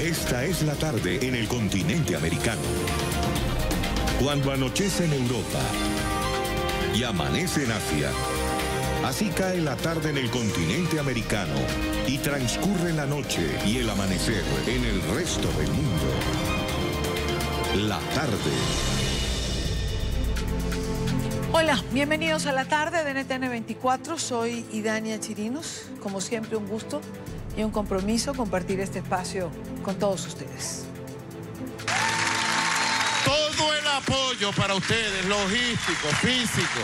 Esta es la tarde en el continente americano. Cuando anochece en Europa y amanece en Asia, así cae la tarde en el continente americano y transcurre la noche y el amanecer en el resto del mundo. La tarde. Hola, bienvenidos a la tarde de NTN 24. Soy Idania Chirinos. Como siempre, un gusto y un compromiso compartir este espacio con todos ustedes. Todo el apoyo para ustedes, logístico, físico.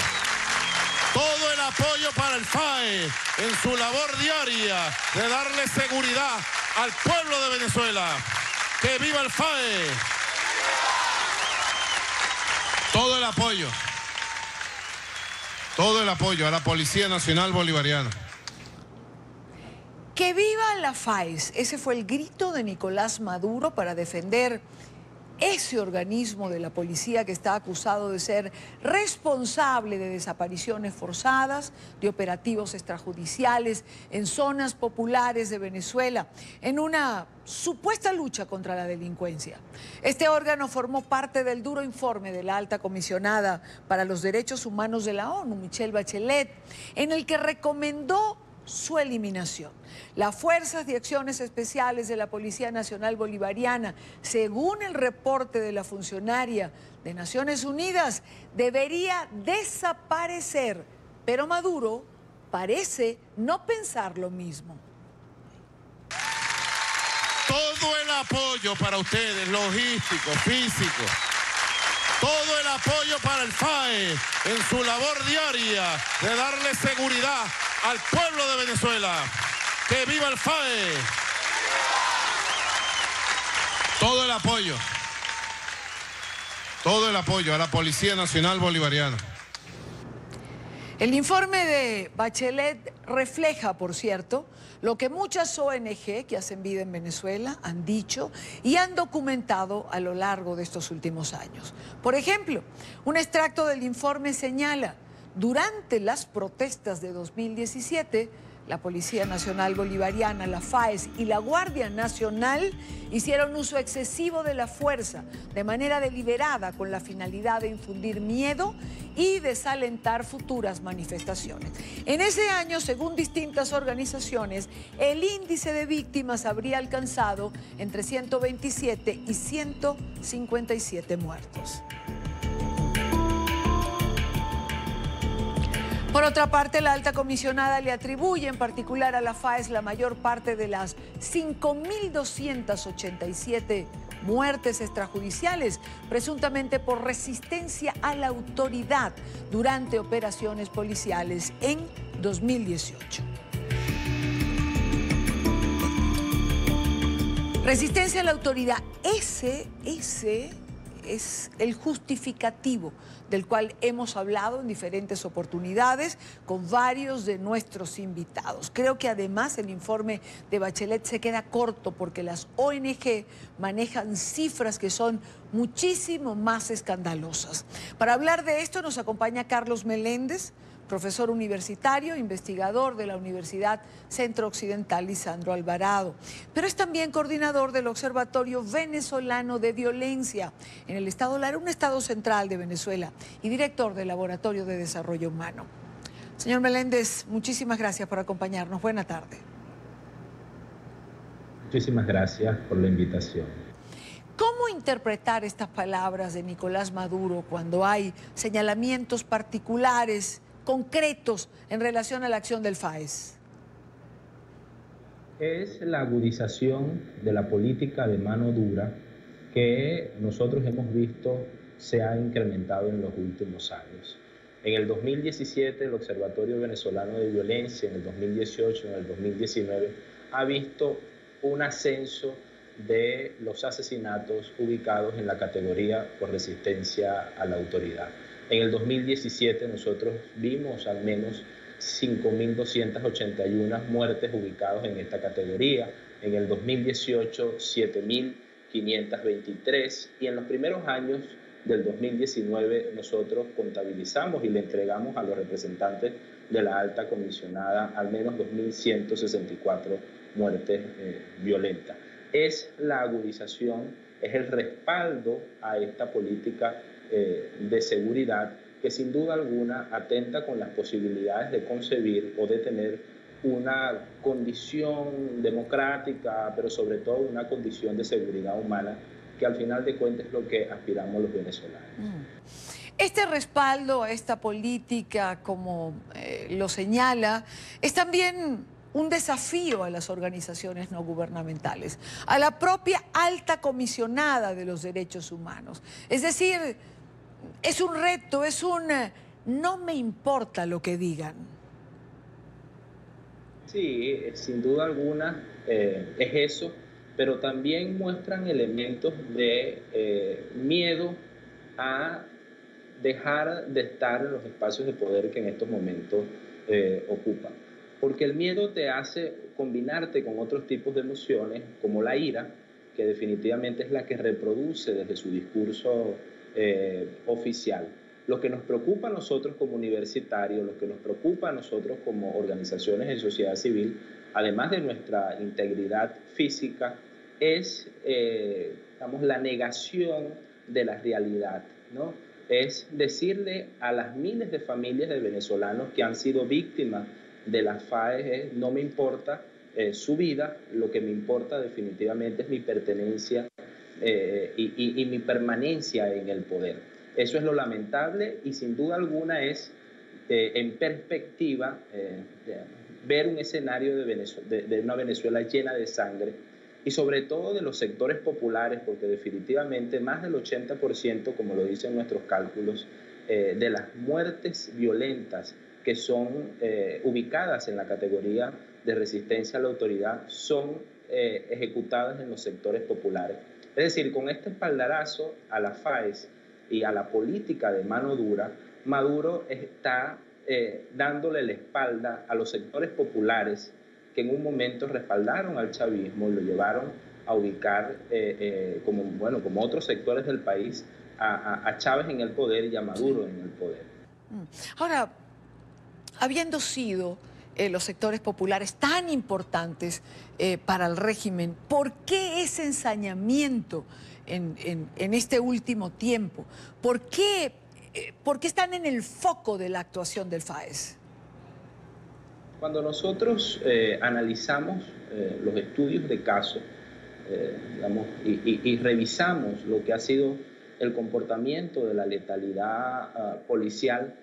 Todo el apoyo para el FAE en su labor diaria de darle seguridad al pueblo de Venezuela. ¡Que viva el FAE! Todo el apoyo a la Policía Nacional Bolivariana. ¡Que viva la FAES! Ese fue el grito de Nicolás Maduro para defender ese organismo de la policía que está acusado de ser responsable de desapariciones forzadas, de operativos extrajudiciales en zonas populares de Venezuela, en una supuesta lucha contra la delincuencia. Este órgano formó parte del duro informe de la alta comisionada para los derechos humanos de la ONU, Michelle Bachelet, en el que recomendó su eliminación. Las Fuerzas de Acciones Especiales de la Policía Nacional Bolivariana, según el reporte de la funcionaria de Naciones Unidas, debería desaparecer, pero Maduro parece no pensar lo mismo. Todo el apoyo para ustedes, logístico, físico. Todo el apoyo para el FAE en su labor diaria de darle seguridad al pueblo de Venezuela. ¡Que viva el FAE! Todo el apoyo a la Policía Nacional Bolivariana. El informe de Bachelet refleja, por cierto, lo que muchas ONG que hacen vida en Venezuela han dicho y han documentado a lo largo de estos últimos años. Por ejemplo, un extracto del informe señala: durante las protestas de 2017, la Policía Nacional Bolivariana, la FAES y la Guardia Nacional hicieron uso excesivo de la fuerza de manera deliberada con la finalidad de infundir miedo y desalentar futuras manifestaciones. En ese año, según distintas organizaciones, el índice de víctimas habría alcanzado entre 127 y 157 muertos. Por otra parte, la alta comisionada le atribuye en particular a la FAES la mayor parte de las 5.287 muertes extrajudiciales, presuntamente por resistencia a la autoridad durante operaciones policiales en 2018. Resistencia a la autoridad, ese es el justificativo del cual hemos hablado en diferentes oportunidades con varios de nuestros invitados. Creo que además el informe de Bachelet se queda corto porque las ONG manejan cifras que son muchísimo más escandalosas. Para hablar de esto nos acompaña Carlos Meléndez, profesor universitario, investigador de la Universidad Centro Occidental Lisandro Alvarado, pero es también coordinador del Observatorio Venezolano de Violencia en el estado Lara, un estado central de Venezuela, y director del Laboratorio de Desarrollo Humano. Señor Meléndez, muchísimas gracias por acompañarnos. Buena tarde. Muchísimas gracias por la invitación. ¿Cómo interpretar estas palabras de Nicolás Maduro cuando hay señalamientos particulares, concretos, en relación a la acción del FAES? Es la agudización de la política de mano dura que nosotros hemos visto se ha incrementado en los últimos años. En el 2017 el Observatorio Venezolano de Violencia, en el 2018, en el 2019, ha visto un ascenso de los asesinatos ubicados en la categoría por resistencia a la autoridad. En el 2017 nosotros vimos al menos 5.281 muertes ubicadas en esta categoría. En el 2018, 7.523. Y en los primeros años del 2019 nosotros contabilizamos y le entregamos a los representantes de la alta comisionada al menos 2.164 muertes violentas. es la agudización, es el respaldo a esta política de seguridad que sin duda alguna atenta con las posibilidades de concebir o de tener una condición democrática, pero sobre todo una condición de seguridad humana, que al final de cuentas es lo que aspiramos los venezolanos. Este respaldo a esta política, como lo señala, es también un desafío a las organizaciones no gubernamentales, a la propia alta comisionada de los derechos humanos. Es decir, es un reto, es un no me importa lo que digan. Sí, sin duda alguna es eso, pero también muestran elementos de miedo a dejar de estar en los espacios de poder que en estos momentos ocupan. Porque el miedo te hace combinarte con otros tipos de emociones, como la ira, que definitivamente es la que reproduce desde su discurso oficial. Lo que nos preocupa a nosotros como universitarios, lo que nos preocupa a nosotros como organizaciones de sociedad civil, además de nuestra integridad física, es digamos, la negación de la realidad, ¿no? Es decirle a las miles de familias de venezolanos que han sido víctimas de las FAES, no me importa su vida, lo que me importa definitivamente es mi pertenencia y mi permanencia en el poder. Eso es lo lamentable y sin duda alguna es, en perspectiva, ver un escenario de una Venezuela llena de sangre y sobre todo de los sectores populares, porque definitivamente más del 80%, como lo dicen nuestros cálculos, de las muertes violentas que son ubicadas en la categoría de resistencia a la autoridad son ejecutadas en los sectores populares. Es decir, con este espaldarazo a la FAES y a la política de mano dura, Maduro está dándole la espalda a los sectores populares que en un momento respaldaron al chavismo y lo llevaron a ubicar, como otros sectores del país, a Chávez en el poder y a Maduro en el poder. Ahora, habiendo sido los sectores populares tan importantes para el régimen, ¿por qué ese ensañamiento en este último tiempo? ¿Por qué están en el foco de la actuación del FAES? Cuando nosotros analizamos los estudios de caso y revisamos lo que ha sido el comportamiento de la letalidad policial,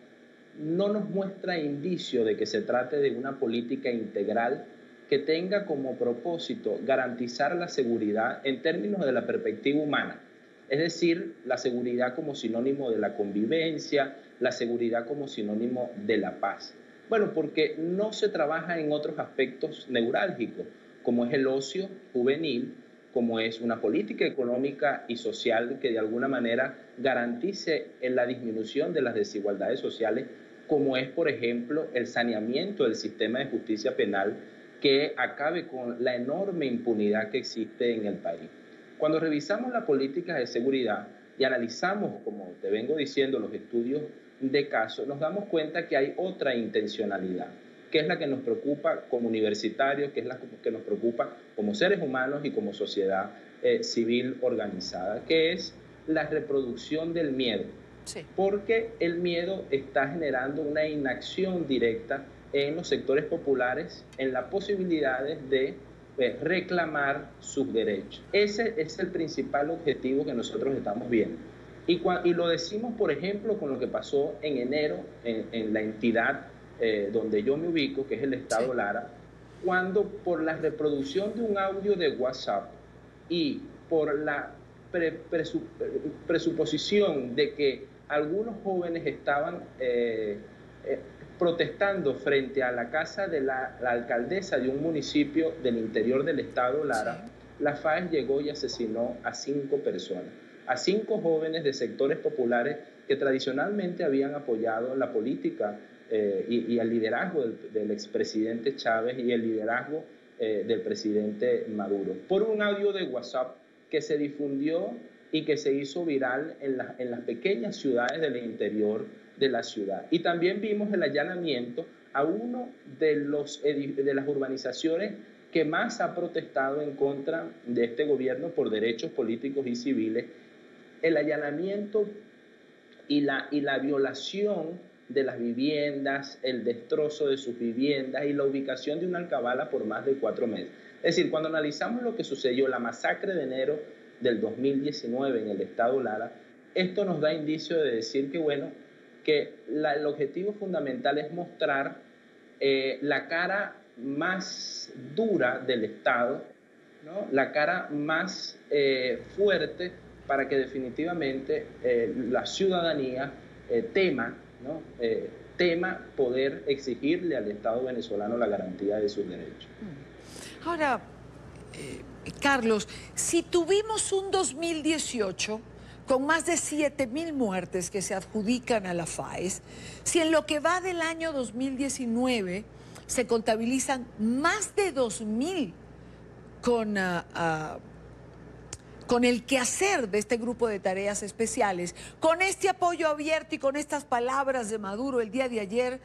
no nos muestra indicio de que se trate de una política integral que tenga como propósito garantizar la seguridad en términos de la perspectiva humana. Es decir, la seguridad como sinónimo de la convivencia, la seguridad como sinónimo de la paz. Bueno, porque no se trabaja en otros aspectos neurálgicos, como es el ocio juvenil, como es una política económica y social que de alguna manera garantice en la disminución de las desigualdades sociales, como es, por ejemplo, el saneamiento del sistema de justicia penal que acabe con la enorme impunidad que existe en el país. Cuando revisamos las políticas de seguridad y analizamos, como te vengo diciendo, los estudios de caso, nos damos cuenta que hay otra intencionalidad, que es la que nos preocupa como universitarios, que es la que nos preocupa como seres humanos y como sociedad civil organizada, que es la reproducción del miedo. Sí. Porque el miedo está generando una inacción directa en los sectores populares, en las posibilidades de reclamar sus derechos. Ese es el principal objetivo que nosotros estamos viendo. Y lo decimos, por ejemplo, con lo que pasó en enero en la entidad donde yo me ubico, que es el Estado Lara, cuando por la reproducción de un audio de WhatsApp y por la presuposición de que algunos jóvenes estaban protestando frente a la casa de la alcaldesa de un municipio del interior del Estado Lara, la FAES llegó y asesinó a 5 personas, a 5 jóvenes de sectores populares que tradicionalmente habían apoyado la política y el liderazgo del expresidente Chávez y el liderazgo del presidente Maduro, por un audio de WhatsApp que se difundió y que se hizo viral en las pequeñas ciudades del interior de la ciudad. Y también vimos el allanamiento a uno de las urbanizaciones que más ha protestado en contra de este gobierno por derechos políticos y civiles, el allanamiento y la violación de las viviendas, el destrozo de sus viviendas y la ubicación de una alcabala por más de 4 meses. Es decir, cuando analizamos lo que sucedió, la masacre de enero del 2019 en el estado Lara, esto nos da indicio de decir que, bueno, que el objetivo fundamental es mostrar la cara más dura del Estado, ¿no? La cara más fuerte para que definitivamente la ciudadanía tema, ¿no? Tema poder exigirle al Estado venezolano la garantía de sus derechos. Ahora, Carlos, si tuvimos un 2018 con más de 7.000 muertes que se adjudican a la FAES, si en lo que va del año 2019 se contabilizan más de 2.000 con el quehacer de este grupo de tareas especiales, con este apoyo abierto y con estas palabras de Maduro el día de ayer,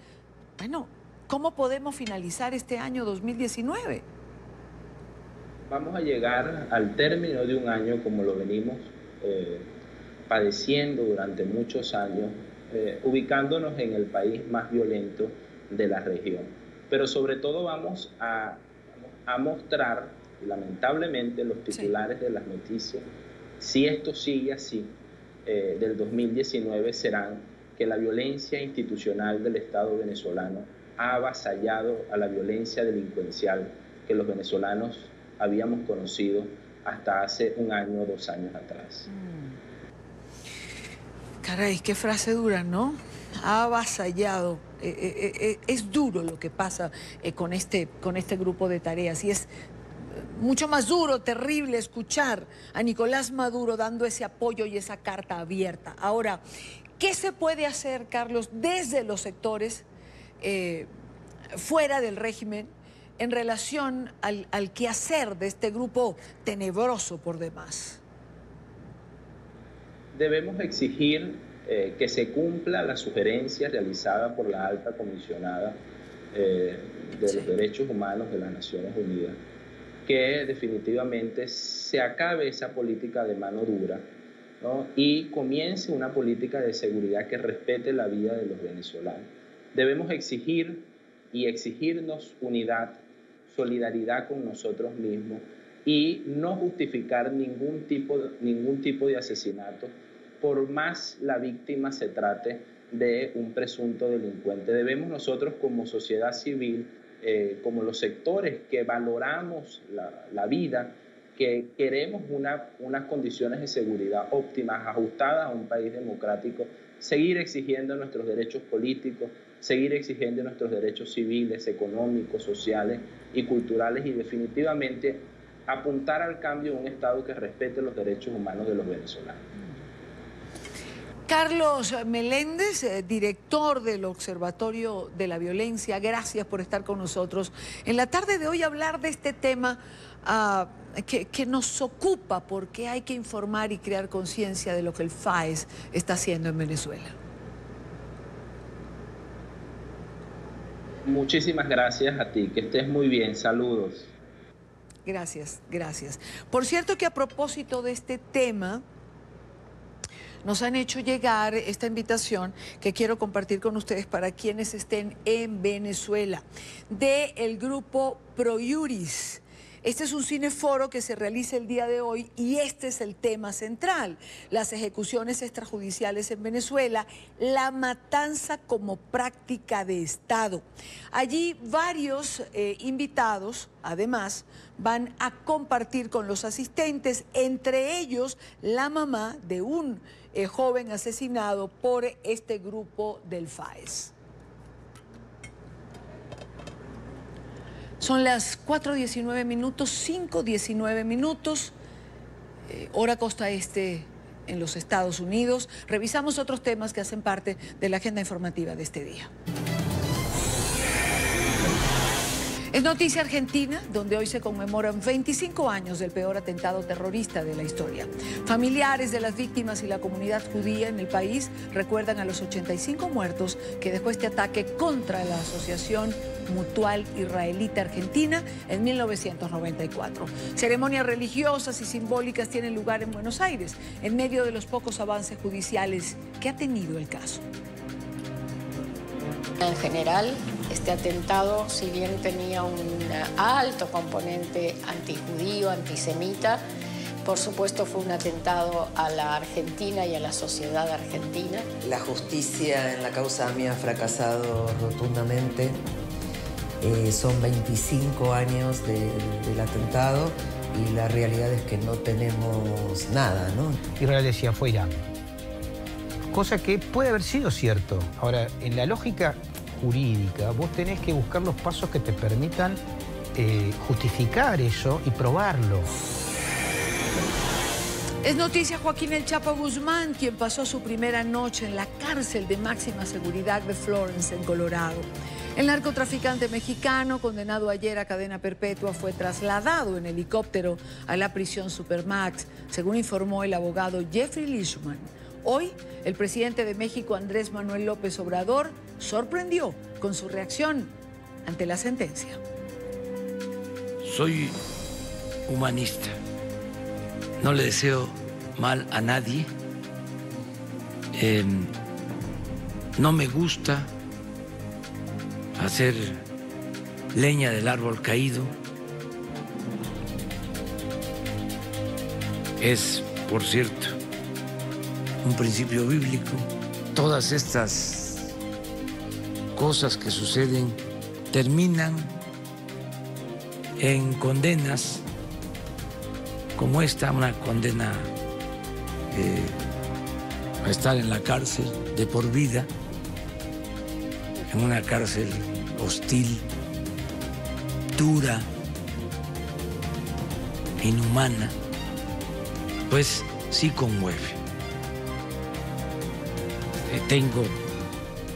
bueno, ¿cómo podemos finalizar este año 2019? Vamos a llegar al término de un año como lo venimos padeciendo durante muchos años, ubicándonos en el país más violento de la región. Pero sobre todo vamos a mostrar, lamentablemente, los titulares de las noticias, si esto sigue así, del 2019 serán que la violencia institucional del Estado venezolano ha avasallado a la violencia delincuencial que los venezolanos habíamos conocido hasta hace 1 año o 2 años atrás. Caray, qué frase dura, ¿no? Ha avasallado. Es duro lo que pasa con este grupo de tareas y es mucho más duro, terrible escuchar a Nicolás Maduro dando ese apoyo y esa carta abierta. Ahora, ¿qué se puede hacer, Carlos, desde los sectores fuera del régimen en relación al quehacer de este grupo tenebroso por demás? Debemos exigir que se cumpla la sugerencia realizada por la alta comisionada de los derechos humanos de las Naciones Unidas, que definitivamente se acabe esa política de mano dura, ¿no? Y comience una política de seguridad que respete la vida de los venezolanos. Debemos exigir y exigirnos unidad, solidaridad con nosotros mismos y no justificar ningún tipo de asesinato, por más la víctima se trate de un presunto delincuente. Debemos nosotros como sociedad civil, como los sectores que valoramos la vida, que queremos unas condiciones de seguridad óptimas, ajustadas a un país democrático, seguir exigiendo nuestros derechos políticos, seguir exigiendo nuestros derechos civiles, económicos, sociales y culturales y definitivamente apuntar al cambio de un Estado que respete los derechos humanos de los venezolanos. Carlos Meléndez, director del Observatorio de la Violencia, gracias por estar con nosotros. En la tarde de hoy hablar de este tema que nos ocupa porque hay que informar y crear conciencia de lo que el FAES está haciendo en Venezuela. Muchísimas gracias a ti, que estés muy bien, saludos. Gracias, gracias. Por cierto que a propósito de este tema, nos han hecho llegar esta invitación que quiero compartir con ustedes para quienes estén en Venezuela, del grupo Proiuris. Este es un cineforo que se realiza el día de hoy y este es el tema central: las ejecuciones extrajudiciales en Venezuela, la matanza como práctica de Estado. Allí varios invitados, además, van a compartir con los asistentes, entre ellos la mamá de un joven asesinado por este grupo del FAES. Son las 4:19 minutos, 5:19 minutos, hora costa este en los Estados Unidos. Revisamos otros temas que hacen parte de la agenda informativa de este día. Es noticia argentina, donde hoy se conmemoran 25 años del peor atentado terrorista de la historia. Familiares de las víctimas y la comunidad judía en el país recuerdan a los 85 muertos que dejó este ataque contra la asociación Mutual Israelita-Argentina en 1994. Ceremonias religiosas y simbólicas tienen lugar en Buenos Aires, en medio de los pocos avances judiciales que ha tenido el caso. En general, este atentado, si bien tenía un alto componente antijudío, antisemita, por supuesto fue un atentado a la Argentina y a la sociedad argentina. La justicia en la causa mía ha fracasado rotundamente. Son 25 años del atentado y la realidad es que no tenemos nada, ¿no? Israel decía, fue Irán. Cosa que puede haber sido cierto. Ahora, en la lógica jurídica, vos tenés que buscar los pasos que te permitan justificar eso y probarlo. Es noticia Joaquín El Chapo Guzmán, quien pasó su primera noche en la cárcel de máxima seguridad de Florence, en Colorado. El narcotraficante mexicano, condenado ayer a cadena perpetua, fue trasladado en helicóptero a la prisión Supermax, según informó el abogado Jeffrey Lischman. Hoy, el presidente de México, Andrés Manuel López Obrador, sorprendió con su reacción ante la sentencia. Soy humanista. No le deseo mal a nadie. No me gusta hacer leña del árbol caído. Es, por cierto, un principio bíblico. Todas estas cosas que suceden terminan en condenas como esta, una condena a estar en la cárcel de por vida, en una cárcel hostil, dura, inhumana, pues sí conmueve. Tengo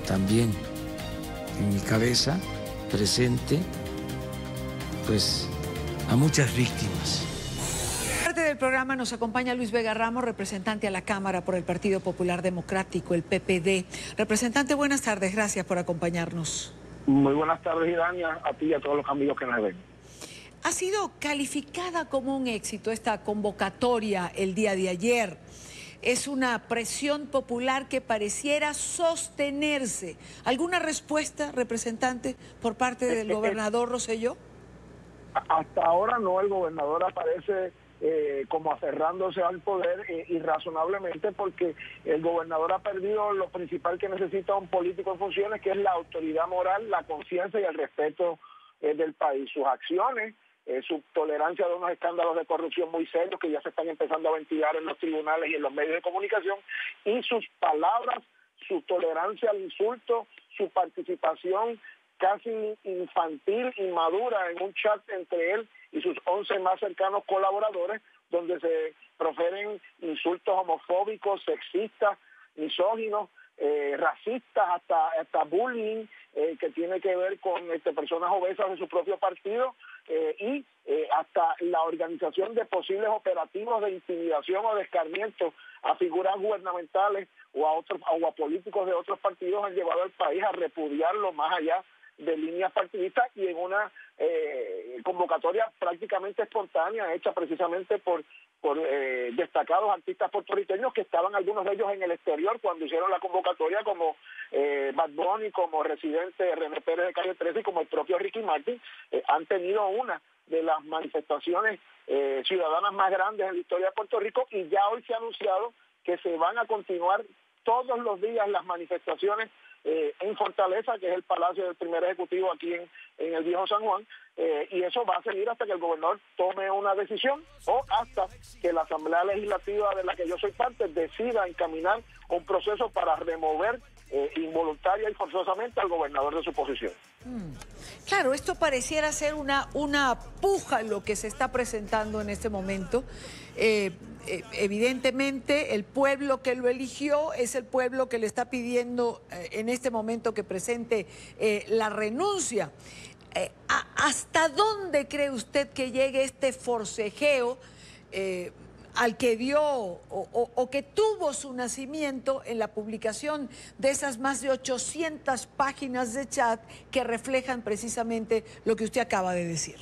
también en mi cabeza presente pues a muchas víctimas. Parte del programa nos acompaña Luis Vega Ramos, representante a la Cámara por el Partido Popular Democrático, el PPD. Representante, buenas tardes, gracias por acompañarnos. Muy buenas tardes, Idania, a ti y a todos los amigos que nos ven. Ha sido calificada como un éxito esta convocatoria el día de ayer. Es una presión popular que pareciera sostenerse. ¿Alguna respuesta, representante, por parte del gobernador Rosselló? Hasta ahora no, el gobernador aparece como aferrándose al poder irrazonablemente, porque el gobernador ha perdido lo principal que necesita un político en funciones, que es la autoridad moral, la conciencia y el respeto del país. Sus acciones, su tolerancia de unos escándalos de corrupción muy serios que ya se están empezando a ventilar en los tribunales y en los medios de comunicación, y sus palabras, su tolerancia al insulto, su participación casi infantil, inmadura, en un chat entre él y sus 11 más cercanos colaboradores, donde se proferen insultos homofóbicos, sexistas, misóginos, racistas, hasta bullying, que tiene que ver con personas obesas de su propio partido, y hasta la organización de posibles operativos de intimidación o de escarmiento a figuras gubernamentales o a políticos de otros partidos, han llevado al país a repudiarlo más allá de líneas partidistas, y en una convocatoria prácticamente espontánea, hecha precisamente por destacados artistas puertorriqueños, que estaban algunos de ellos en el exterior cuando hicieron la convocatoria, como Bad Bunny, como Residente, René Pérez de Calle 13 y como el propio Ricky Martin. Han tenido una de las manifestaciones ciudadanas más grandes en la historia de Puerto Rico, y ya hoy se ha anunciado que se van a continuar todos los días las manifestaciones en Fortaleza, que es el Palacio del Primer Ejecutivo aquí en el Viejo San Juan, y eso va a seguir hasta que el gobernador tome una decisión, o hasta que la Asamblea Legislativa de la que yo soy parte decida encaminar un proceso para remover involuntaria y forzosamente al gobernador de su posición. Claro, esto pareciera ser una puja lo que se está presentando en este momento. Evidentemente el pueblo que lo eligió es el pueblo que le está pidiendo en este momento que presente la renuncia. ¿Hasta dónde cree usted que llegue este forcejeo al que dio o que tuvo su nacimiento en la publicación de esas más de 800 páginas de chat que reflejan precisamente lo que usted acaba de decir.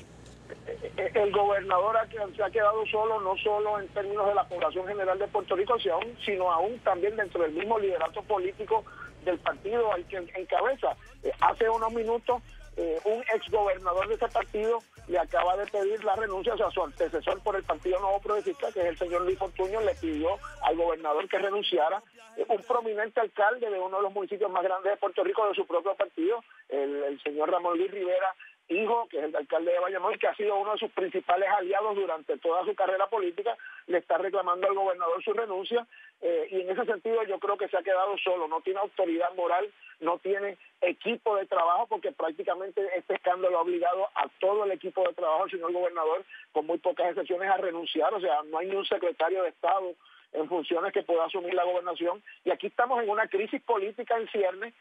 El gobernador se ha quedado solo, no solo en términos de la población general de Puerto Rico, sino aún también dentro del mismo liderato político del partido al que encabeza. Hace unos minutos, un exgobernador de ese partido le acaba de pedir la renuncia, o sea, su antecesor por el Partido Nuevo Progresista, que es el señor Luis Fortuño, le pidió al gobernador que renunciara. Un prominente alcalde de uno de los municipios más grandes de Puerto Rico, de su propio partido, el señor Ramón Luis Rivera, hijo, que es el alcalde de Bayamón, que ha sido uno de sus principales aliados durante toda su carrera política, le está reclamando al gobernador su renuncia, y en ese sentido yo creo que se ha quedado solo, no tiene autoridad moral, no tiene equipo de trabajo, porque prácticamente este escándalo ha obligado a todo el equipo de trabajo del señor gobernador, con muy pocas excepciones, a renunciar. O sea, no hay ni un secretario de Estado en funciones que pueda asumir la gobernación, y aquí estamos en una crisis política en ciernes,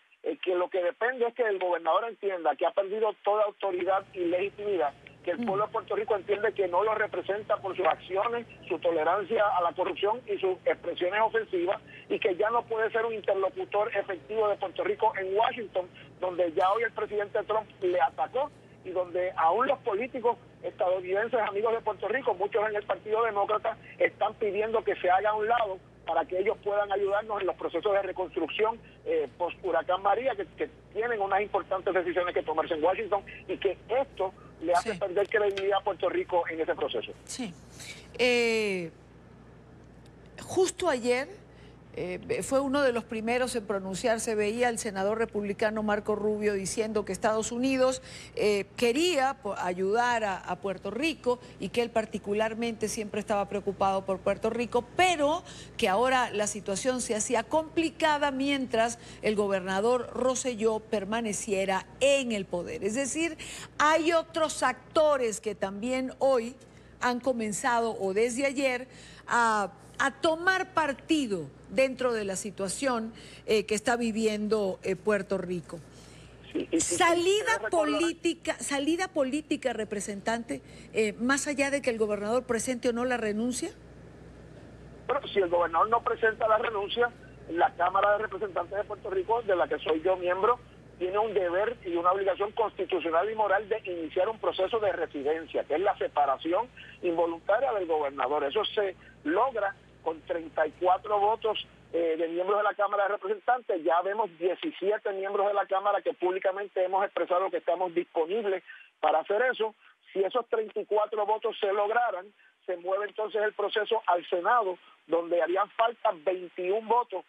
que lo que depende es que el gobernador entienda que ha perdido toda autoridad y legitimidad, que el pueblo de Puerto Rico entiende que no lo representa por sus acciones, su tolerancia a la corrupción y sus expresiones ofensivas, y que ya no puede ser un interlocutor efectivo de Puerto Rico en Washington, donde ya hoy el presidente Trump le atacó, y donde aún los políticos estadounidenses, amigos de Puerto Rico, muchos en el Partido Demócrata, están pidiendo que se haga a un lado para que ellos puedan ayudarnos en los procesos de reconstrucción post-huracán María, que tienen unas importantes decisiones que tomarse en Washington, y que esto le hace perder credibilidad a Puerto Rico en ese proceso. Sí. Justo ayer fue uno de los primeros en pronunciarse, veía al senador republicano Marco Rubio diciendo que Estados Unidos quería ayudar a Puerto Rico, y que él particularmente siempre estaba preocupado por Puerto Rico, pero que ahora la situación se hacía complicada mientras el gobernador Rosselló permaneciera en el poder. Es decir, hay otros actores que también hoy han comenzado, o desde ayer, a tomar partido dentro de la situación que está viviendo Puerto Rico. Salida política, representante, más allá de que el gobernador presente o no la renuncia. Bueno, si el gobernador no presenta la renuncia, la Cámara de Representantes de Puerto Rico, de la que soy yo miembro, tiene un deber y una obligación constitucional y moral de iniciar un proceso de residencia, que es la separación involuntaria del gobernador. Eso se logra con 34 votos de miembros de la Cámara de Representantes. Ya vemos 17 miembros de la Cámara que públicamente hemos expresado que estamos disponibles para hacer eso. Si esos 34 votos se lograran, se mueve entonces el proceso al Senado, donde harían falta 21 votos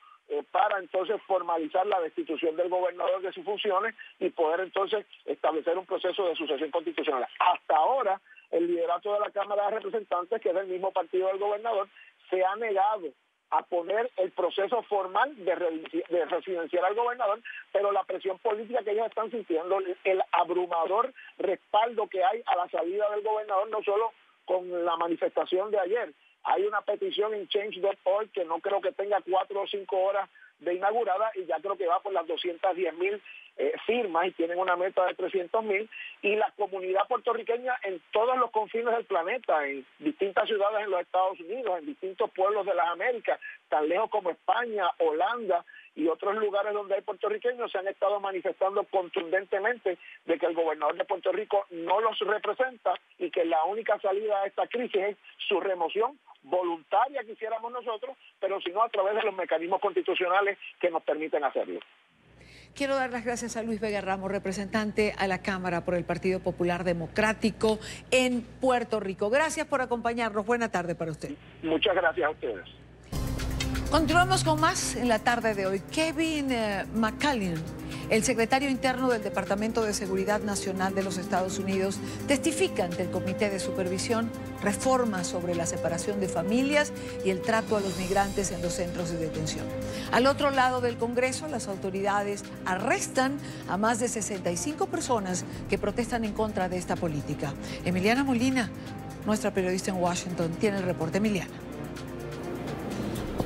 para entonces formalizar la destitución del gobernador de sus funciones y poder entonces establecer un proceso de sucesión constitucional. Hasta ahora, el liderato de la Cámara de Representantes, que es del mismo partido del gobernador, se ha negado a poner el proceso formal de residenciar al gobernador, pero la presión política que ellos están sintiendo, el abrumador respaldo que hay a la salida del gobernador, no solo con la manifestación de ayer, hay una petición en Change.org que no creo que tenga 4 o 5 horas de inaugurada, y ya creo que va por las 210,000 firmas, y tienen una meta de 300,000, y la comunidad puertorriqueña en todos los confines del planeta, en distintas ciudades en los Estados Unidos, en distintos pueblos de las Américas, tan lejos como España, Holanda y otros lugares donde hay puertorriqueños, se han estado manifestando contundentemente de que el gobernador de Puerto Rico no los representa, y que la única salida a esta crisis es su remoción voluntaria, que hiciéramos nosotros, pero si no a través de los mecanismos constitucionales que nos permiten hacerlo. Quiero dar las gracias a Luis Vega Ramos, representante a la Cámara por el Partido Popular Democrático en Puerto Rico. Gracias por acompañarnos. Buena tarde para usted. Muchas gracias a ustedes. Continuamos con más en la tarde de hoy. Kevin McCallum, el secretario interno del Departamento de Seguridad Nacional de los Estados Unidos, testifica ante el Comité de Supervisión reformas sobre la separación de familias y el trato a los migrantes en los centros de detención. Al otro lado del Congreso, las autoridades arrestan a más de 65 personas que protestan en contra de esta política. Emiliana Molina, nuestra periodista en Washington, tiene el reporte. Emiliana.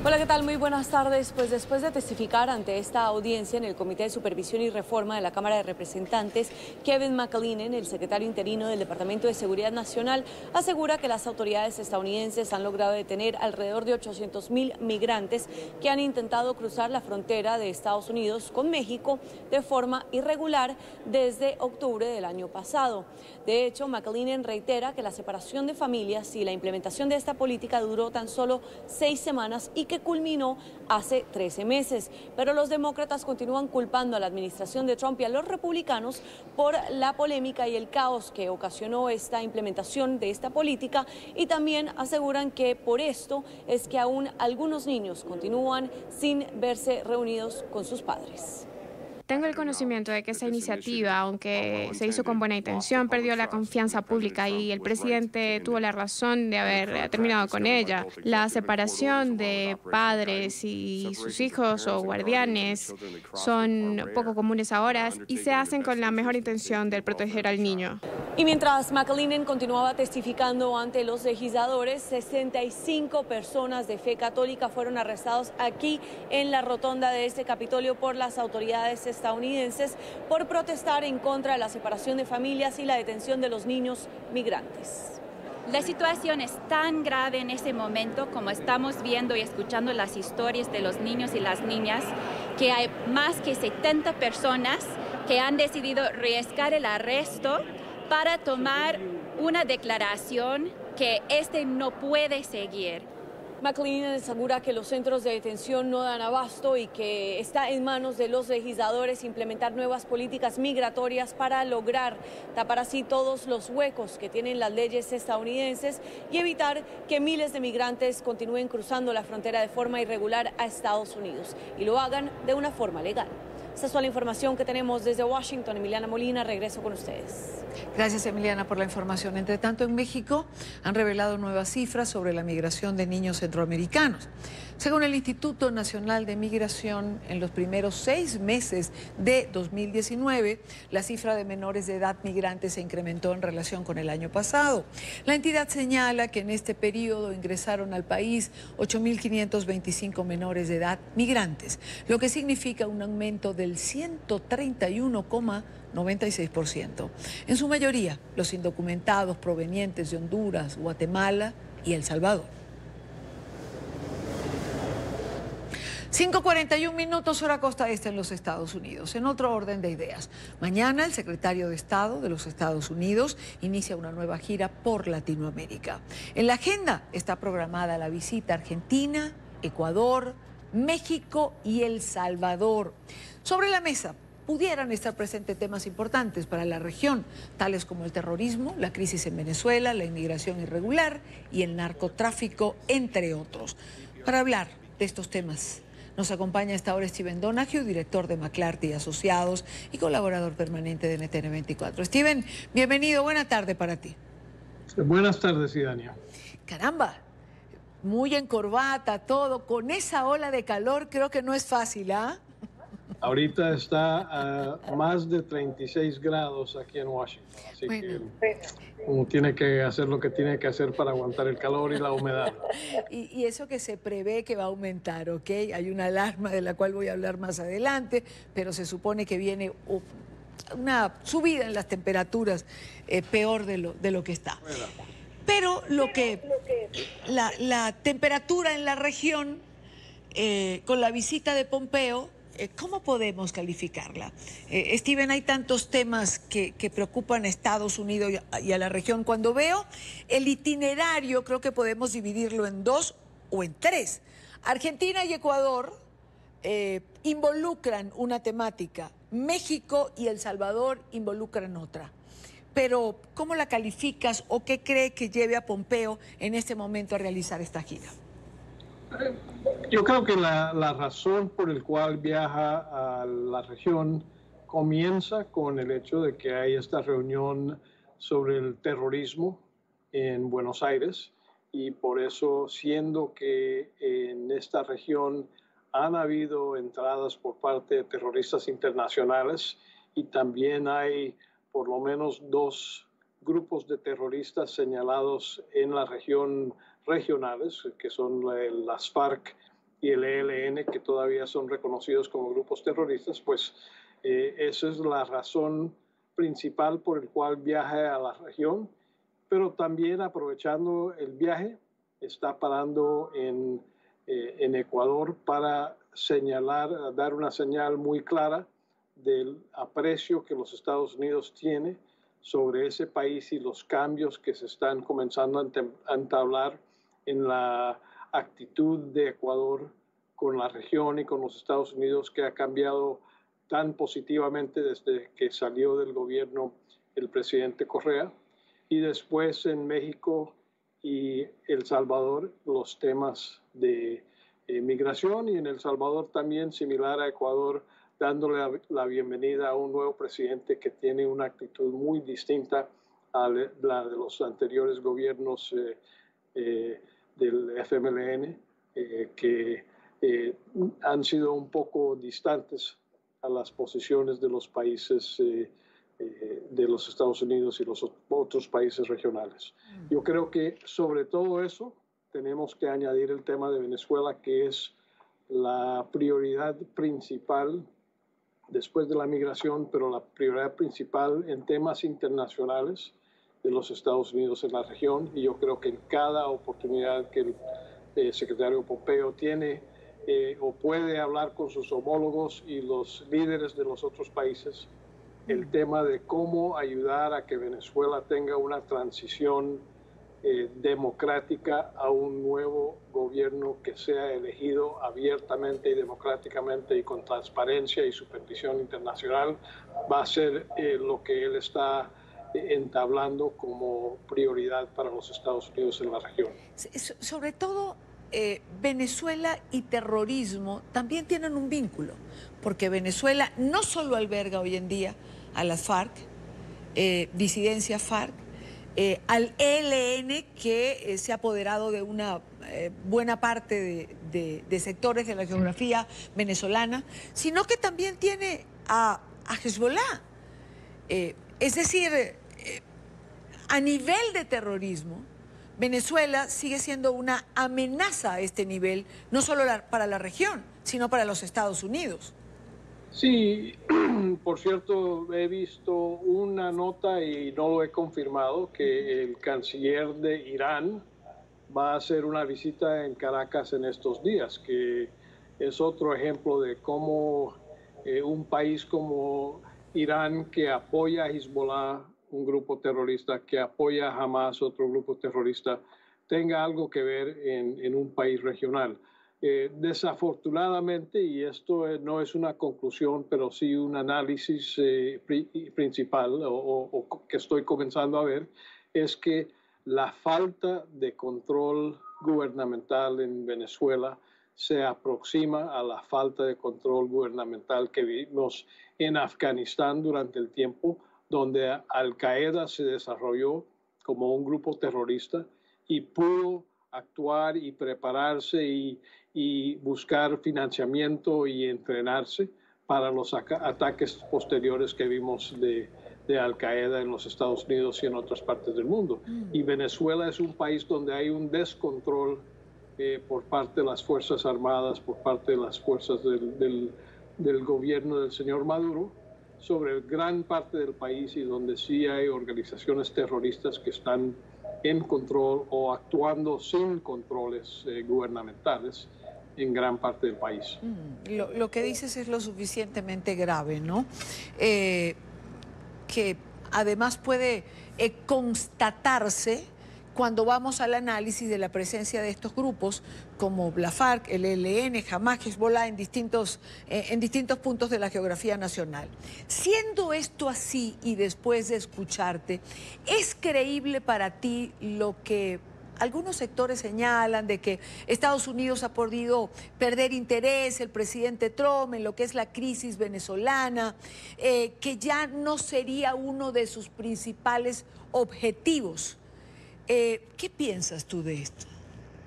Hola, ¿qué tal? Muy buenas tardes. Pues después de testificar ante esta audiencia en el Comité de Supervisión y Reforma de la Cámara de Representantes, Kevin McAleenan, el secretario interino del Departamento de Seguridad Nacional, asegura que las autoridades estadounidenses han logrado detener alrededor de 800,000 migrantes que han intentado cruzar la frontera de Estados Unidos con México de forma irregular desde octubre del año pasado. De hecho, McAleenan reitera que la separación de familias y la implementación de esta política duró tan solo 6 semanas y que culminó hace 13 meses. Pero los demócratas continúan culpando a la administración de Trump y a los republicanos por la polémica y el caos que ocasionó esta implementación de esta política, y también aseguran que por esto es que aún algunos niños continúan sin verse reunidos con sus padres. Tengo el conocimiento de que esa iniciativa, aunque se hizo con buena intención, perdió la confianza pública y el presidente tuvo la razón de haber terminado con ella. La separación de padres y sus hijos o guardianes son poco comunes ahora y se hacen con la mejor intención de proteger al niño. Y mientras McAleenan continuaba testificando ante los legisladores, 65 personas de fe católica fueron arrestados aquí en la rotonda de este Capitolio por las autoridades estadounidenses por protestar en contra de la separación de familias y la detención de los niños migrantes. La situación es tan grave en ese momento, como estamos viendo y escuchando las historias de los niños y las niñas, que hay más que 70 personas que han decidido arriesgar el arresto para tomar una declaración que no puede seguir. McAleenan asegura que los centros de detención no dan abasto y que está en manos de los legisladores implementar nuevas políticas migratorias para lograr tapar así todos los huecos que tienen las leyes estadounidenses y evitar que miles de migrantes continúen cruzando la frontera de forma irregular a Estados Unidos y lo hagan de una forma legal. Esta es toda la información que tenemos desde Washington. Emiliana Molina, regreso con ustedes. Gracias, Emiliana, por la información. Entre tanto, en México han revelado nuevas cifras sobre la migración de niños centroamericanos. Según el Instituto Nacional de Migración, en los primeros 6 meses de 2019, la cifra de menores de edad migrantes se incrementó en relación con el año pasado. La entidad señala que en este periodo ingresaron al país 8.525 menores de edad migrantes, lo que significa un aumento del 131,96%. En su mayoría, los indocumentados provenientes de Honduras, Guatemala y El Salvador. 5:41 minutos, hora costa este en los Estados Unidos. En otro orden de ideas, mañana el secretario de Estado de los Estados Unidos inicia una nueva gira por Latinoamérica. En la agenda está programada la visita a Argentina, Ecuador, México y El Salvador. Sobre la mesa pudieran estar presentes temas importantes para la región, tales como el terrorismo, la crisis en Venezuela, la inmigración irregular y el narcotráfico, entre otros. Para hablar de estos temas, nos acompaña a esta hora Steven Donahue, director de McClarty Asociados y colaborador permanente de NTN 24. Steven, bienvenido, buena tarde para ti. Buenas tardes, Idania. Caramba, muy en corbata, todo, con esa ola de calor creo que no es fácil, ¿ah? Ahorita está a más de 36 grados aquí en Washington, así que uno tiene que hacer lo que tiene que hacer para aguantar el calor y la humedad. Y eso que se prevé que va a aumentar, ¿ok? Hay una alarma de la cual voy a hablar más adelante, pero se supone que viene una subida en las temperaturas peor de lo que está. Pero la temperatura en la región, con la visita de Pompeo, ¿cómo podemos calificarla? Steven, hay tantos temas que preocupan a Estados Unidos y a la región. Cuando veo el itinerario, creo que podemos dividirlo en 2 o en 3. Argentina y Ecuador involucran una temática. México y El Salvador involucran otra. Pero, ¿cómo la calificas o qué cree que lleve a Pompeo en este momento a realizar esta gira? Yo creo que la razón por la cual viaja a la región comienza con el hecho de que hay esta reunión sobre el terrorismo en Buenos Aires, y por eso, siendo que en esta región han habido entradas por parte de terroristas internacionales y también hay por lo menos 2 grupos de terroristas señalados en la región regionales, que son las FARC y el ELN, que todavía son reconocidos como grupos terroristas, pues esa es la razón principal por el cual viaja a la región, pero también aprovechando el viaje, está parando en Ecuador para dar una señal muy clara del aprecio que los Estados Unidos tiene sobre ese país y los cambios que se están comenzando a entablar en la actitud de Ecuador con la región y con los Estados Unidos, que ha cambiado tan positivamente desde que salió del gobierno el presidente Correa. Y después en México y El Salvador los temas de migración, y en El Salvador también, similar a Ecuador, dándole la bienvenida a un nuevo presidente que tiene una actitud muy distinta a la de los anteriores gobiernos del FMLN, que han sido un poco distantes a las posiciones de los países de los Estados Unidos y los otros países regionales. Yo creo que sobre todo eso tenemos que añadir el tema de Venezuela, que es la prioridad principal después de la migración, pero la prioridad principal en temas internacionales de los Estados Unidos en la región. Y yo creo que en cada oportunidad que el secretario Pompeo tiene o puede hablar con sus homólogos y los líderes de los otros países, el tema de cómo ayudar a que Venezuela tenga una transición democrática a un nuevo gobierno que sea elegido abiertamente y democráticamente y con transparencia y supervisión internacional, va a ser lo que él está entablando como prioridad para los Estados Unidos en la región. Sobre todo, Venezuela y terrorismo también tienen un vínculo, porque Venezuela no solo alberga hoy en día a las FARC, disidencia FARC, al ELN, que se ha apoderado de una buena parte de sectores de la geografía venezolana, sino que también tiene a Hezbollah. Es decir, a nivel de terrorismo, Venezuela sigue siendo una amenaza a este nivel, no solo para la región, sino para los Estados Unidos. Sí, por cierto, he visto una nota y no lo he confirmado, que el canciller de Irán va a hacer una visita en Caracas en estos días, que es otro ejemplo de cómo un país como Irán, que apoya a Hezbollah, un grupo terrorista, que apoya a Hamas, otro grupo terrorista, tenga algo que ver en un país regional. Desafortunadamente, y esto no es una conclusión, pero sí un análisis principal o que estoy comenzando a ver, es que la falta de control gubernamental en Venezuela se aproxima a la falta de control gubernamental que vimos en Afganistán durante el tiempo donde Al-Qaeda se desarrolló como un grupo terrorista y pudo actuar y prepararse y buscar financiamiento y entrenarse para los ataques posteriores que vimos de Al-Qaeda en los Estados Unidos y en otras partes del mundo. Y Venezuela es un país donde hay un descontrol por parte de las Fuerzas Armadas, por parte de las fuerzas del gobierno del señor Maduro, sobre gran parte del país, y donde sí hay organizaciones terroristas que están en control o actuando sin controles gubernamentales en gran parte del país. Lo que dices es lo suficientemente grave, ¿no? Que además puede constatarse cuando vamos al análisis de la presencia de estos grupos como la FARC, el ELN, Hamas, Hezbollah en distintos puntos de la geografía nacional. Siendo esto así y después de escucharte, ¿es creíble para ti lo que algunos sectores señalan de que Estados Unidos ha podido perder interés, el presidente Trump, en lo que es la crisis venezolana, que ya no sería uno de sus principales objetivos? ¿Qué piensas tú de esto?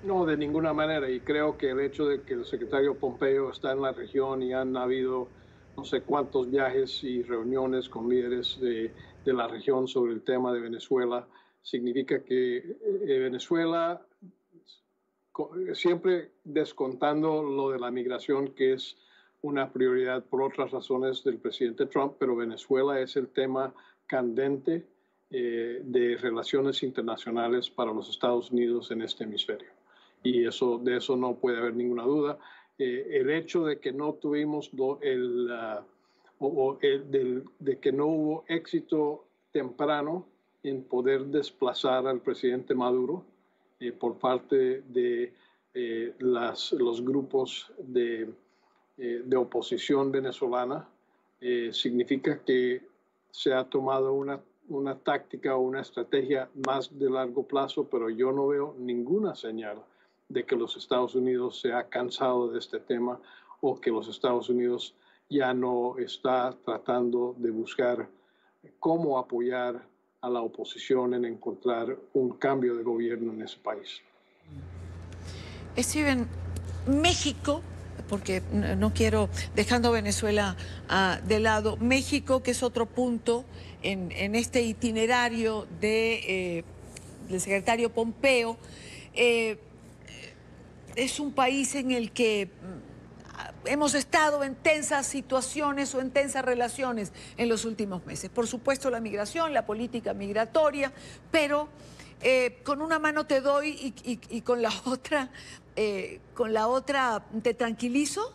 No, de ninguna manera, y creo que el hecho de que el secretario Pompeo está en la región y han habido no sé cuántos viajes y reuniones con líderes de la región sobre el tema de Venezuela, significa que Venezuela siempre descontando lo de la migración, que es una prioridad por otras razones del presidente Trump, pero Venezuela es el tema candente de relaciones internacionales para los Estados Unidos en este hemisferio. Y de eso no puede haber ninguna duda. El hecho de que no tuvimos de que no hubo éxito temprano en poder desplazar al presidente Maduro por parte de los grupos de oposición venezolana, significa que se ha tomado una táctica o una estrategia más de largo plazo, pero yo no veo ninguna señal de que los Estados Unidos se ha cansado de este tema o que los Estados Unidos ya no está tratando de buscar cómo apoyar a la oposición en encontrar un cambio de gobierno en ese país. Steven, México, porque no quiero, dejando Venezuela de lado, México, que es otro punto en este itinerario del secretario Pompeo, es un país en el que hemos estado en tensas situaciones o en tensas relaciones en los últimos meses. Por supuesto, la migración, la política migratoria, pero con una mano te doy y con la otra te tranquilizo.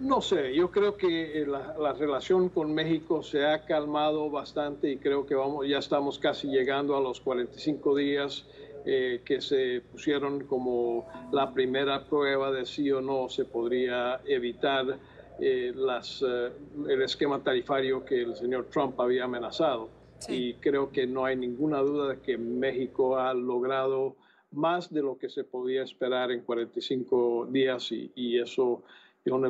No sé, yo creo que la relación con México se ha calmado bastante y creo que ya estamos casi llegando a los 45 días que se pusieron como la primera prueba de sí o no se podría evitar el esquema tarifario que el señor Trump había amenazado. Sí. Y creo que no hay ninguna duda de que México ha logrado más de lo que se podía esperar en 45 días y eso yo no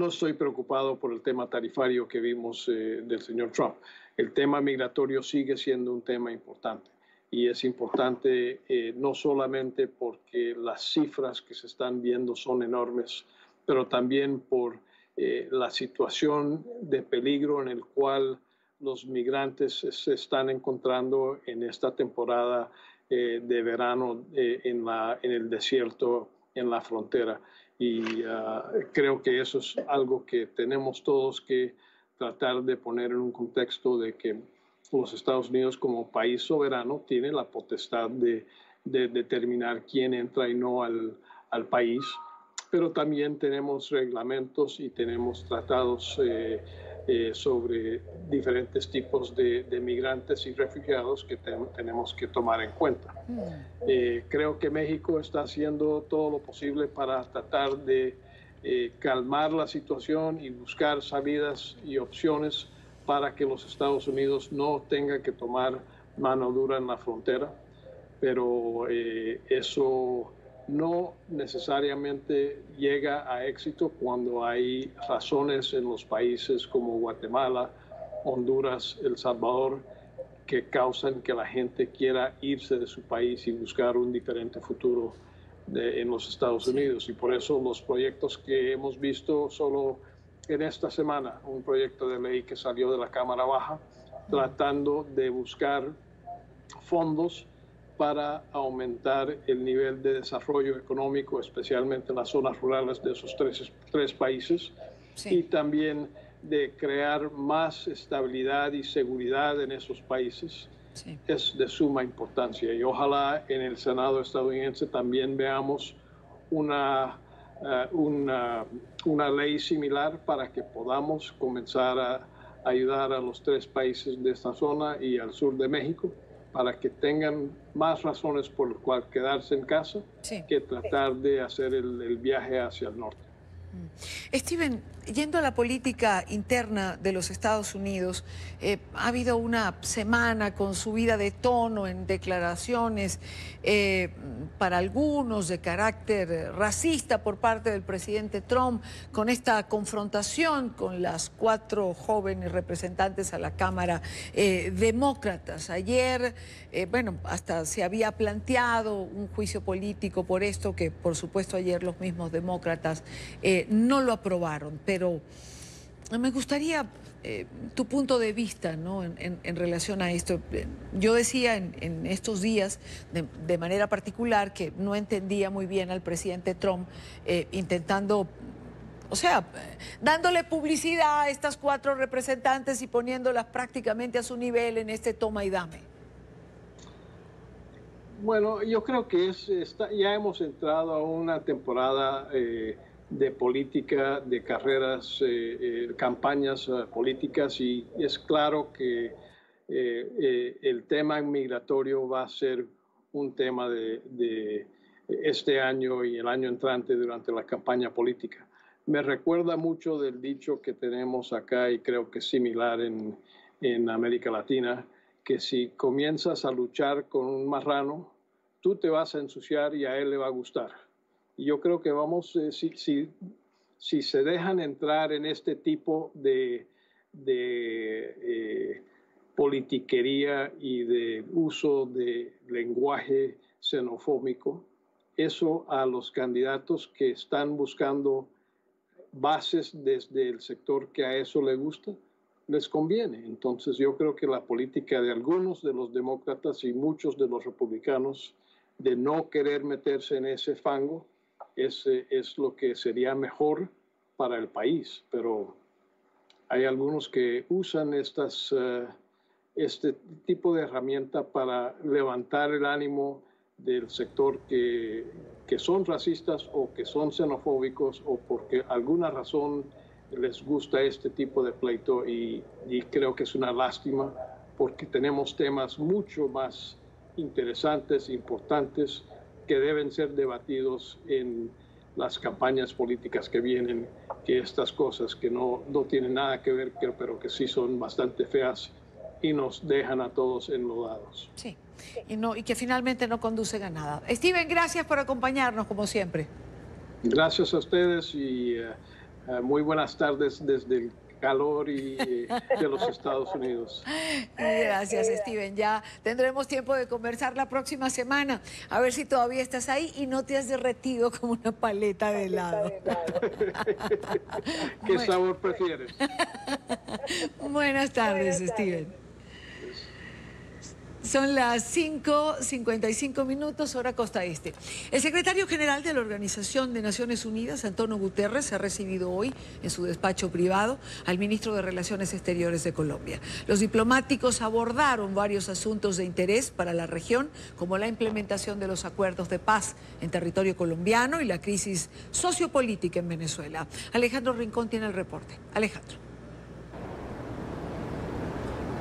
estoy preocupado por el tema tarifario que vimos del señor Trump. El tema migratorio sigue siendo un tema importante y es importante no solamente porque las cifras que se están viendo son enormes, pero también por la situación de peligro en el cual los migrantes se están encontrando en esta temporada de verano en el desierto, en la frontera. Y creo que eso es algo que tenemos todos que tratar de poner en un contexto de que los Estados Unidos como país soberano tiene la potestad de determinar quién entra y no al país, pero también tenemos reglamentos y tenemos tratados sobre diferentes tipos de migrantes y refugiados que tenemos que tomar en cuenta. Creo que México está haciendo todo lo posible para tratar de calmar la situación y buscar salidas y opciones para que los Estados Unidos no tengan que tomar mano dura en la frontera, pero eso no necesariamente llega a éxito cuando hay razones en los países como Guatemala, Honduras, El Salvador, que causan que la gente quiera irse de su país y buscar un diferente futuro en los Estados Unidos. Y por eso los proyectos que hemos visto solo en esta semana, un proyecto de ley que salió de la Cámara Baja, tratando de buscar fondos para aumentar el nivel de desarrollo económico, especialmente en las zonas rurales de esos tres países, sí. Y también de crear más estabilidad y seguridad en esos países, sí. Es de suma importancia. Y ojalá en el Senado estadounidense también veamos una ley similar para que podamos comenzar a ayudar a los tres países de esta zona y al sur de México, para que tengan más razones por las cuales quedarse en casa, sí. Que tratar de hacer el viaje hacia el norte. Steven, yendo a la política interna de los Estados Unidos, ha habido una semana con subida de tono en declaraciones para algunos de carácter racista por parte del presidente Trump, con esta confrontación con las 4 jóvenes representantes a la Cámara demócratas. Ayer, bueno, hasta se había planteado un juicio político por esto, que por supuesto ayer los mismos demócratas no lo aprobaron, pero me gustaría tu punto de vista, ¿no? en relación a esto. Yo decía en estos días, de manera particular, que no entendía muy bien al presidente Trump intentando, o sea, dándole publicidad a estas 4 representantes y poniéndolas prácticamente a su nivel en este toma y dame. Bueno, yo creo que ya hemos entrado a una temporada de política, de carreras, campañas políticas, y es claro que el tema migratorio va a ser un tema de este año y el año entrante durante la campaña política. Me recuerda mucho del dicho que tenemos acá, y creo que es similar en América Latina, que si comienzas a luchar con un marrano, tú te vas a ensuciar y a él le va a gustar. Y yo creo que vamos, si se dejan entrar en este tipo de politiquería y de uso de lenguaje xenofóbico, eso a los candidatos que están buscando bases desde el sector que a eso le gusta, les conviene. Entonces yo creo que la política de algunos de los demócratas y muchos de los republicanos de no querer meterse en ese fango es lo que sería mejor para el país. Pero hay algunos que usan este tipo de herramienta para levantar el ánimo del sector que son racistas o que son xenofóbicos, o porque alguna razón les gusta este tipo de pleito, y creo que es una lástima, porque tenemos temas mucho más interesantes, importantes, que deben ser debatidos en las campañas políticas que vienen, que estas cosas que no tienen nada que ver, pero que sí son bastante feas y nos dejan a todos enlodados. Sí, y que finalmente no conducen a nada. Steven, gracias por acompañarnos, como siempre. Gracias a ustedes, y muy buenas tardes desde el calor de los Estados Unidos. Gracias, Steven. Ya tendremos tiempo de conversar la próxima semana. A ver si todavía estás ahí y no te has derretido como una paleta de helado. ¿Qué sabor prefieres? Buenas tardes, Steven. Son las 5:55 minutos, hora Costa Este. El secretario general de la Organización de Naciones Unidas, Antonio Guterres, ha recibido hoy en su despacho privado al ministro de Relaciones Exteriores de Colombia. Los diplomáticos abordaron varios asuntos de interés para la región, como la implementación de los acuerdos de paz en territorio colombiano y la crisis sociopolítica en Venezuela. Alejandro Rincón tiene el reporte. Alejandro.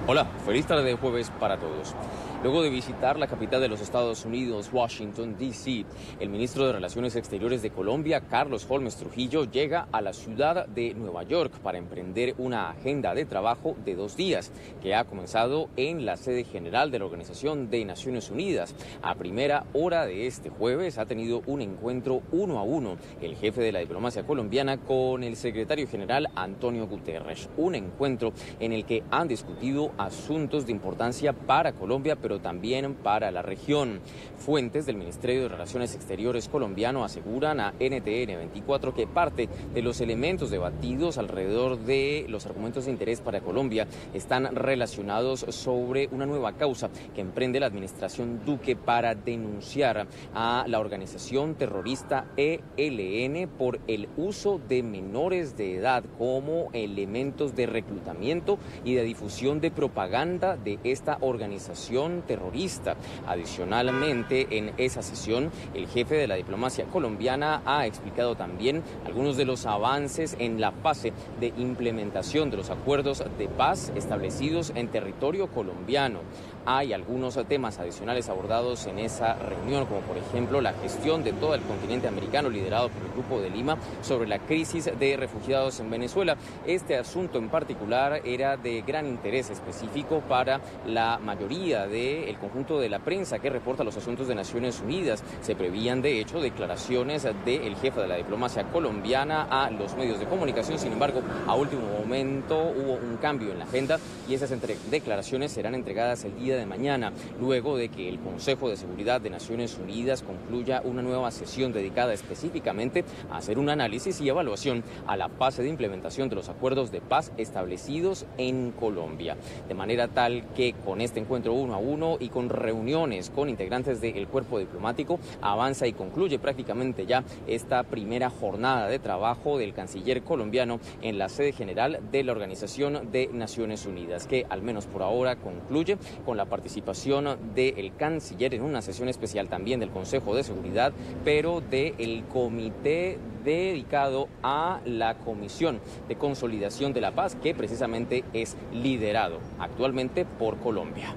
Hola, feliz tarde de jueves para todos. Luego de visitar la capital de los Estados Unidos, Washington, D.C., el ministro de Relaciones Exteriores de Colombia, Carlos Holmes Trujillo, llega a la ciudad de Nueva York para emprender una agenda de trabajo de 2 días, que ha comenzado en la sede general de la Organización de Naciones Unidas. A primera hora de este jueves ha tenido un encuentro 1 a 1 el jefe de la diplomacia colombiana con el secretario general Antonio Guterres. Un encuentro en el que han discutido asuntos de importancia para Colombia, pero también para la región. Fuentes del Ministerio de Relaciones Exteriores colombiano aseguran a NTN 24 que parte de los elementos debatidos alrededor de los argumentos de interés para Colombia están relacionados sobre una nueva causa que emprende la administración Duque para denunciar a la organización terrorista ELN por el uso de menores de edad como elementos de reclutamiento y de difusión de propaganda de esta organización terrorista. Adicionalmente, en esa sesión, el jefe de la diplomacia colombiana ha explicado también algunos de los avances en la fase de implementación de los acuerdos de paz establecidos en territorio colombiano. Hay algunos temas adicionales abordados en esa reunión, como por ejemplo la gestión de todo el continente americano liderado por el Grupo de Lima sobre la crisis de refugiados en Venezuela. Este asunto en particular era de gran interés específico para la mayoría del conjunto de la prensa que reporta los asuntos de Naciones Unidas. Se prevían de hecho declaraciones del jefe de la diplomacia colombiana a los medios de comunicación. Sin embargo, a último momento hubo un cambio en la agenda y esas declaraciones serán entregadas el día día de mañana, luego de que el Consejo de Seguridad de Naciones Unidas concluya una nueva sesión dedicada específicamente a hacer un análisis y evaluación a la fase de implementación de los acuerdos de paz establecidos en Colombia. De manera tal que con este encuentro 1 a 1 y con reuniones con integrantes del cuerpo diplomático avanza y concluye prácticamente ya esta primera jornada de trabajo del canciller colombiano en la sede general de la Organización de Naciones Unidas, que al menos por ahora concluye con la participación del canciller en una sesión especial también del Consejo de Seguridad, pero del comité dedicado a la Comisión de Consolidación de la Paz, que precisamente es liderado actualmente por Colombia.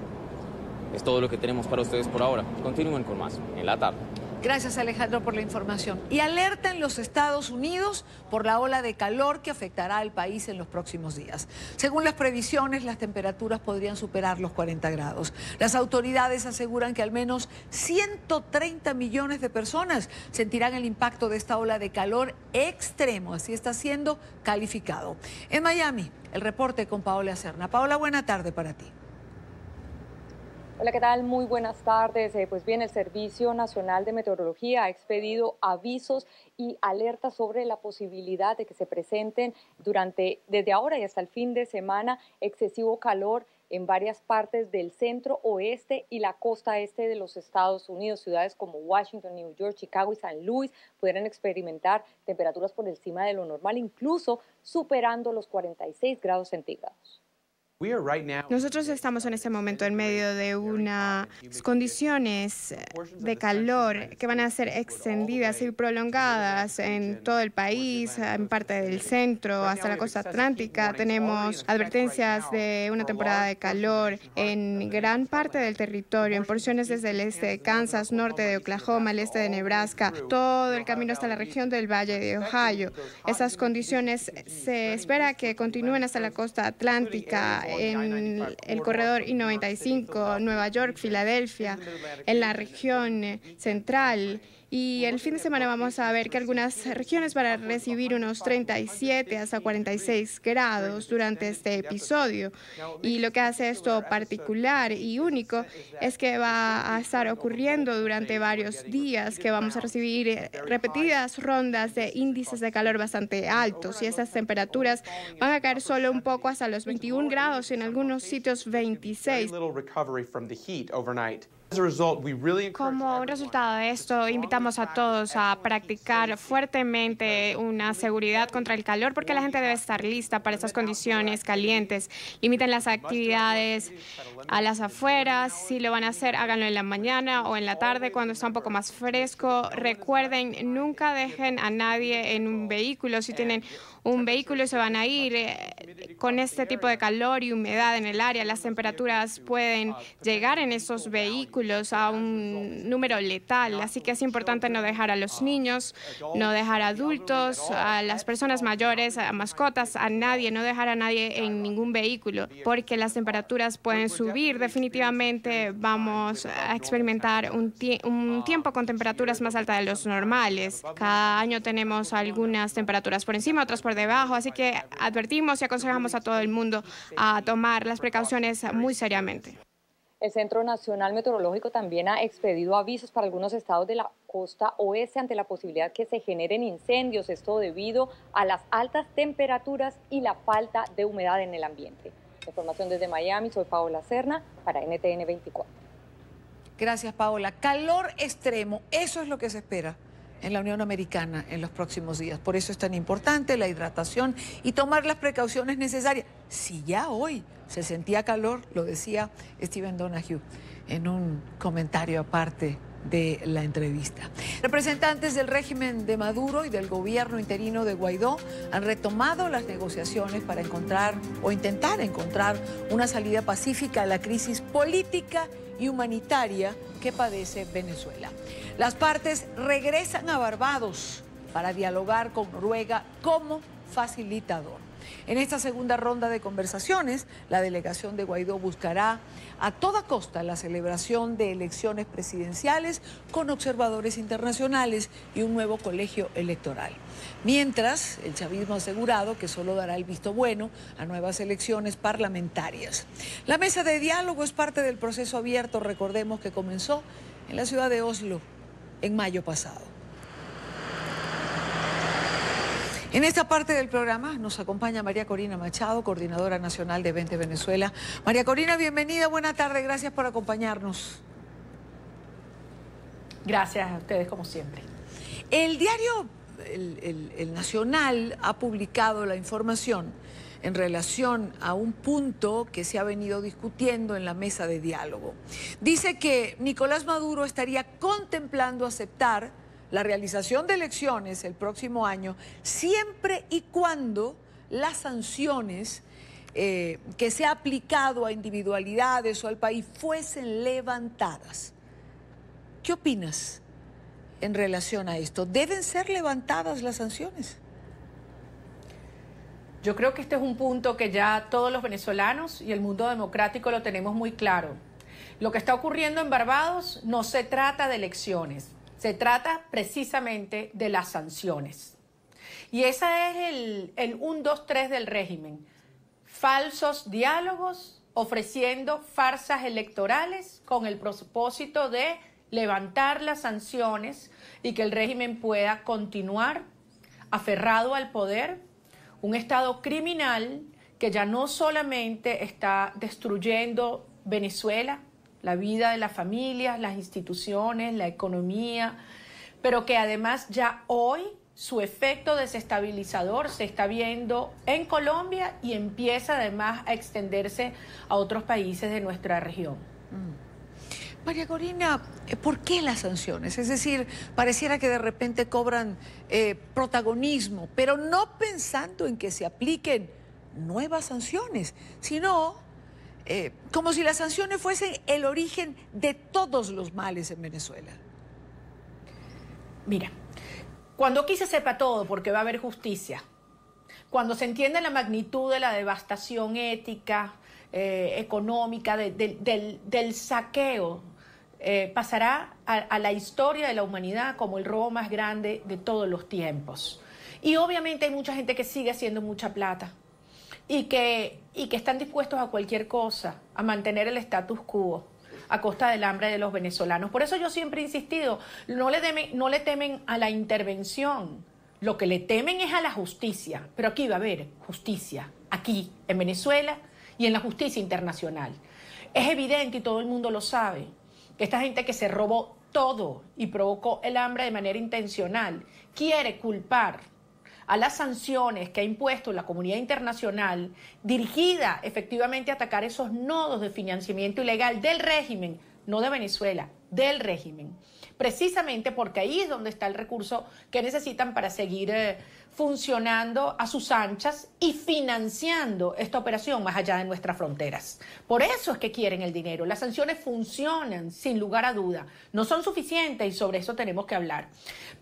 Es todo lo que tenemos para ustedes por ahora. Continúen con más en la tarde. Gracias, Alejandro, por la información. Y alerta en los Estados Unidos por la ola de calor que afectará al país en los próximos días. Según las previsiones, las temperaturas podrían superar los 40 grados. Las autoridades aseguran que al menos 130 millones de personas sentirán el impacto de esta ola de calor extremo. Así está siendo calificado. En Miami, el reporte con Paola Serna. Paola, buena tarde para ti. Hola, ¿qué tal? Muy buenas tardes. Pues bien, el Servicio Nacional de Meteorología ha expedido avisos y alertas sobre la posibilidad de que se presenten desde ahora y hasta el fin de semana excesivo calor en varias partes del centro oeste y la costa este de los Estados Unidos. Ciudades como Washington, New York, Chicago y San Luis pudieran experimentar temperaturas por encima de lo normal, incluso superando los 46 grados centígrados. Nosotros estamos en este momento en medio de unas condiciones de calor que van a ser extendidas y prolongadas en todo el país, en parte del centro hasta la costa atlántica. Tenemos advertencias de una temporada de calor en gran parte del territorio, en porciones desde el este de Kansas, norte de Oklahoma, el este de Nebraska, todo el camino hasta la región del Valle de Ohio. Esas condiciones se espera que continúen hasta la costa atlántica, en el corredor I-95, Nueva York, Filadelfia, en la región central. Y el fin de semana vamos a ver que algunas regiones van a recibir unos 37 hasta 46 grados durante este episodio. Y lo que hace esto particular y único es que va a estar ocurriendo durante varios días, que vamos a recibir repetidas rondas de índices de calor bastante altos. Y esas temperaturas van a caer solo un poco hasta los 21 grados, en algunos sitios 26. Como resultado de esto, invitamos a todos a practicar fuertemente una seguridad contra el calor, porque la gente debe estar lista para estas condiciones calientes. Limiten las actividades a las afueras. Si lo van a hacer, háganlo en la mañana o en la tarde cuando está un poco más fresco. Recuerden, nunca dejen a nadie en un vehículo. Si tienen un vehículo y se van a ir con este tipo de calor y humedad en el área, las temperaturas pueden llegar en esos vehículos a un número letal. Así que es importante no dejar a los niños, no dejar a adultos, a las personas mayores, a mascotas, a nadie, no dejar a nadie en ningún vehículo, porque las temperaturas pueden subir. Definitivamente vamos a experimentar un tiempo con temperaturas más altas de los normales. Cada año tenemos algunas temperaturas por encima, otras por debajo, así que advertimos y aconsejamos a todo el mundo a tomar las precauciones muy seriamente. El Centro Nacional Meteorológico también ha expedido avisos para algunos estados de la costa oeste ante la posibilidad que se generen incendios, esto debido a las altas temperaturas y la falta de humedad en el ambiente. Información desde Miami, soy Paola Serna para NTN 24. Gracias, Paola. Calor extremo, eso es lo que se espera en la Unión Americana en los próximos días. Por eso es tan importante la hidratación y tomar las precauciones necesarias. Si ya hoy se sentía calor, lo decía Stephen Donahue en un comentario aparte de la entrevista. Representantes del régimen de Maduro y del gobierno interino de Guaidó han retomado las negociaciones para encontrar o intentar encontrar una salida pacífica a la crisis política y humanitaria que padece Venezuela. Las partes regresan a Barbados para dialogar con Noruega como facilitador. En esta segunda ronda de conversaciones, la delegación de Guaidó buscará a toda costa la celebración de elecciones presidenciales con observadores internacionales y un nuevo colegio electoral. Mientras, el chavismo ha asegurado que solo dará el visto bueno a nuevas elecciones parlamentarias. La mesa de diálogo es parte del proceso abierto, recordemos, que comenzó en la ciudad de Oslo en mayo pasado. En esta parte del programa nos acompaña María Corina Machado, coordinadora nacional de Vente Venezuela. María Corina, bienvenida, buena tarde, gracias por acompañarnos. Gracias a ustedes, como siempre. El diario El Nacional ha publicado la información en relación a un punto que se ha venido discutiendo en la mesa de diálogo. Dice que Nicolás Maduro estaría contemplando aceptar la realización de elecciones el próximo año, siempre y cuando las sanciones que se ha aplicado a individualidades o al país fuesen levantadas. ¿Qué opinas en relación a esto? ¿Deben ser levantadas las sanciones? Yo creo que este es un punto que ya todos los venezolanos y el mundo democrático lo tenemos muy claro. Lo que está ocurriendo en Barbados no se trata de elecciones. Se trata precisamente de las sanciones. Y ese es el 1, 2, 3 del régimen. Falsos diálogos ofreciendo farsas electorales con el propósito de levantar las sanciones y que el régimen pueda continuar aferrado al poder. Un Estado criminal que ya no solamente está destruyendo Venezuela, la vida de las familias, las instituciones, la economía, pero que además ya hoy su efecto desestabilizador se está viendo en Colombia y empieza además a extenderse a otros países de nuestra región. María Corina, ¿por qué las sanciones? Es decir, pareciera que de repente cobran protagonismo, pero no pensando en que se apliquen nuevas sanciones, sino como si las sanciones fuesen el origen de todos los males en Venezuela. Mira, cuando aquí se sepa todo, porque va a haber justicia, cuando se entiende la magnitud de la devastación ética, económica, del saqueo, pasará a la historia de la humanidad como el robo más grande de todos los tiempos. Y obviamente hay mucha gente que sigue haciendo mucha plata y que están dispuestos a cualquier cosa, a mantener el status quo a costa del hambre de los venezolanos. Por eso yo siempre he insistido, no le temen a la intervención, lo que le temen es a la justicia, pero aquí va a haber justicia, aquí en Venezuela y en la justicia internacional. Es evidente y todo el mundo lo sabe, que esta gente que se robó todo y provocó el hambre de manera intencional quiere culpar a las sanciones que ha impuesto la comunidad internacional dirigida efectivamente a atacar esos nodos de financiamiento ilegal del régimen, no de Venezuela, del régimen. Precisamente porque ahí es donde está el recurso que necesitan para seguir funcionando a sus anchas y financiando esta operación más allá de nuestras fronteras. Por eso es que quieren el dinero. Las sanciones funcionan, sin lugar a duda. No son suficientes y sobre eso tenemos que hablar.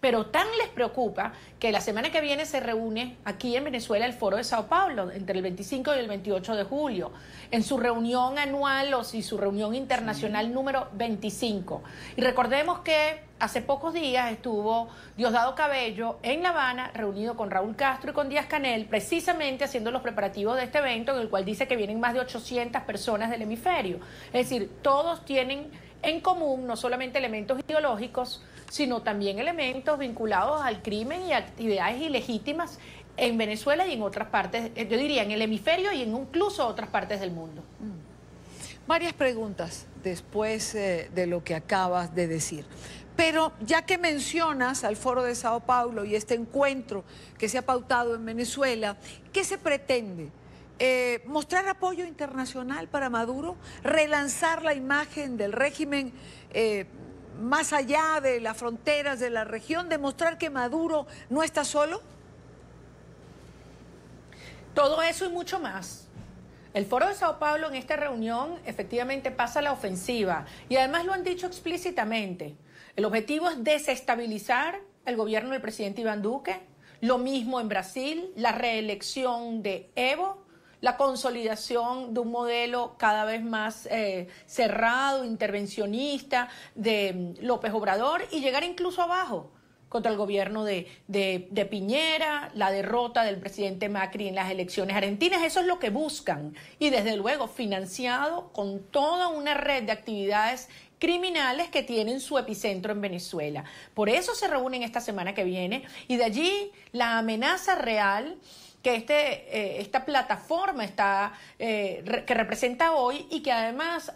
Pero tan les preocupa que la semana que viene se reúne aquí en Venezuela el Foro de Sao Paulo, entre el 25 y el 28 de julio, en su reunión anual y su reunión internacional número 25. Y recordemos que hace pocos días estuvo Diosdado Cabello en La Habana, reunido con Raúl Castro y con Díaz-Canel, precisamente haciendo los preparativos de este evento, en el cual dice que vienen más de 800 personas del hemisferio. Es decir, todos tienen en común no solamente elementos ideológicos, sino también elementos vinculados al crimen y actividades ilegítimas en Venezuela y en otras partes, yo diría en el hemisferio y en incluso otras partes del mundo. Varias preguntas después de lo que acabas de decir. Pero ya que mencionas al Foro de Sao Paulo y este encuentro que se ha pautado en Venezuela, ¿qué se pretende? ¿Mostrar apoyo internacional para Maduro? ¿Relanzar la imagen del régimen más allá de las fronteras de la región? ¿Demostrar que Maduro no está solo? Todo eso y mucho más. El Foro de Sao Paulo en esta reunión efectivamente pasa a la ofensiva y además lo han dicho explícitamente. El objetivo es desestabilizar el gobierno del presidente Iván Duque, Lo mismo en Brasil, la reelección de Evo, la consolidación de un modelo cada vez más cerrado, intervencionista de López Obrador y llegar incluso abajo contra el gobierno de Piñera, la derrota del presidente Macri en las elecciones argentinas. Eso es lo que buscan y desde luego financiado con toda una red de actividades criminales que tienen su epicentro en Venezuela. Por eso se reúnen esta semana que viene y de allí la amenaza real que esta plataforma que representa hoy y que además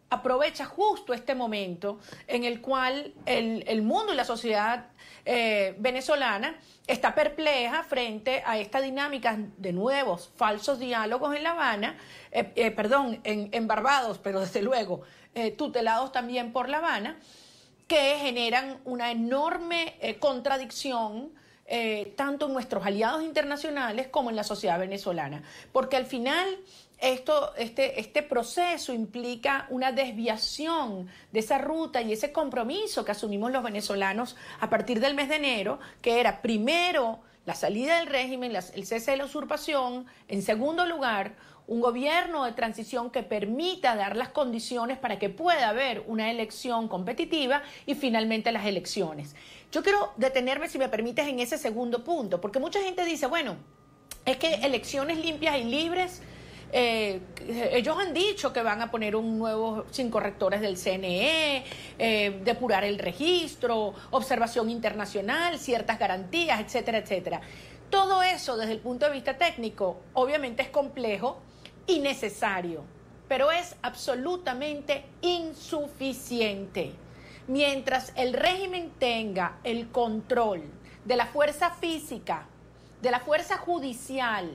aprovecha justo este momento en el cual el mundo y la sociedad venezolana está perpleja frente a esta dinámica de nuevos falsos diálogos en La Habana, en Barbados, pero desde luego tutelados también por La Habana, que generan una enorme contradicción tanto en nuestros aliados internacionales como en la sociedad venezolana, porque al final este proceso implica una desviación de esa ruta y ese compromiso que asumimos los venezolanos a partir del mes de enero, que era primero la salida del régimen, el cese de la usurpación, en segundo lugar, un gobierno de transición que permita dar las condiciones para que pueda haber una elección competitiva y finalmente las elecciones. Yo quiero detenerme, si me permites, en ese segundo punto, porque mucha gente dice, bueno, es que elecciones limpias y libres, ellos han dicho que van a poner un nuevo 5 rectores del CNE, depurar el registro, observación internacional, ciertas garantías, etcétera, etcétera. Todo eso desde el punto de vista técnico obviamente es complejo y necesario, pero es absolutamente insuficiente. Mientras el régimen tenga el control de la fuerza física, de la fuerza judicial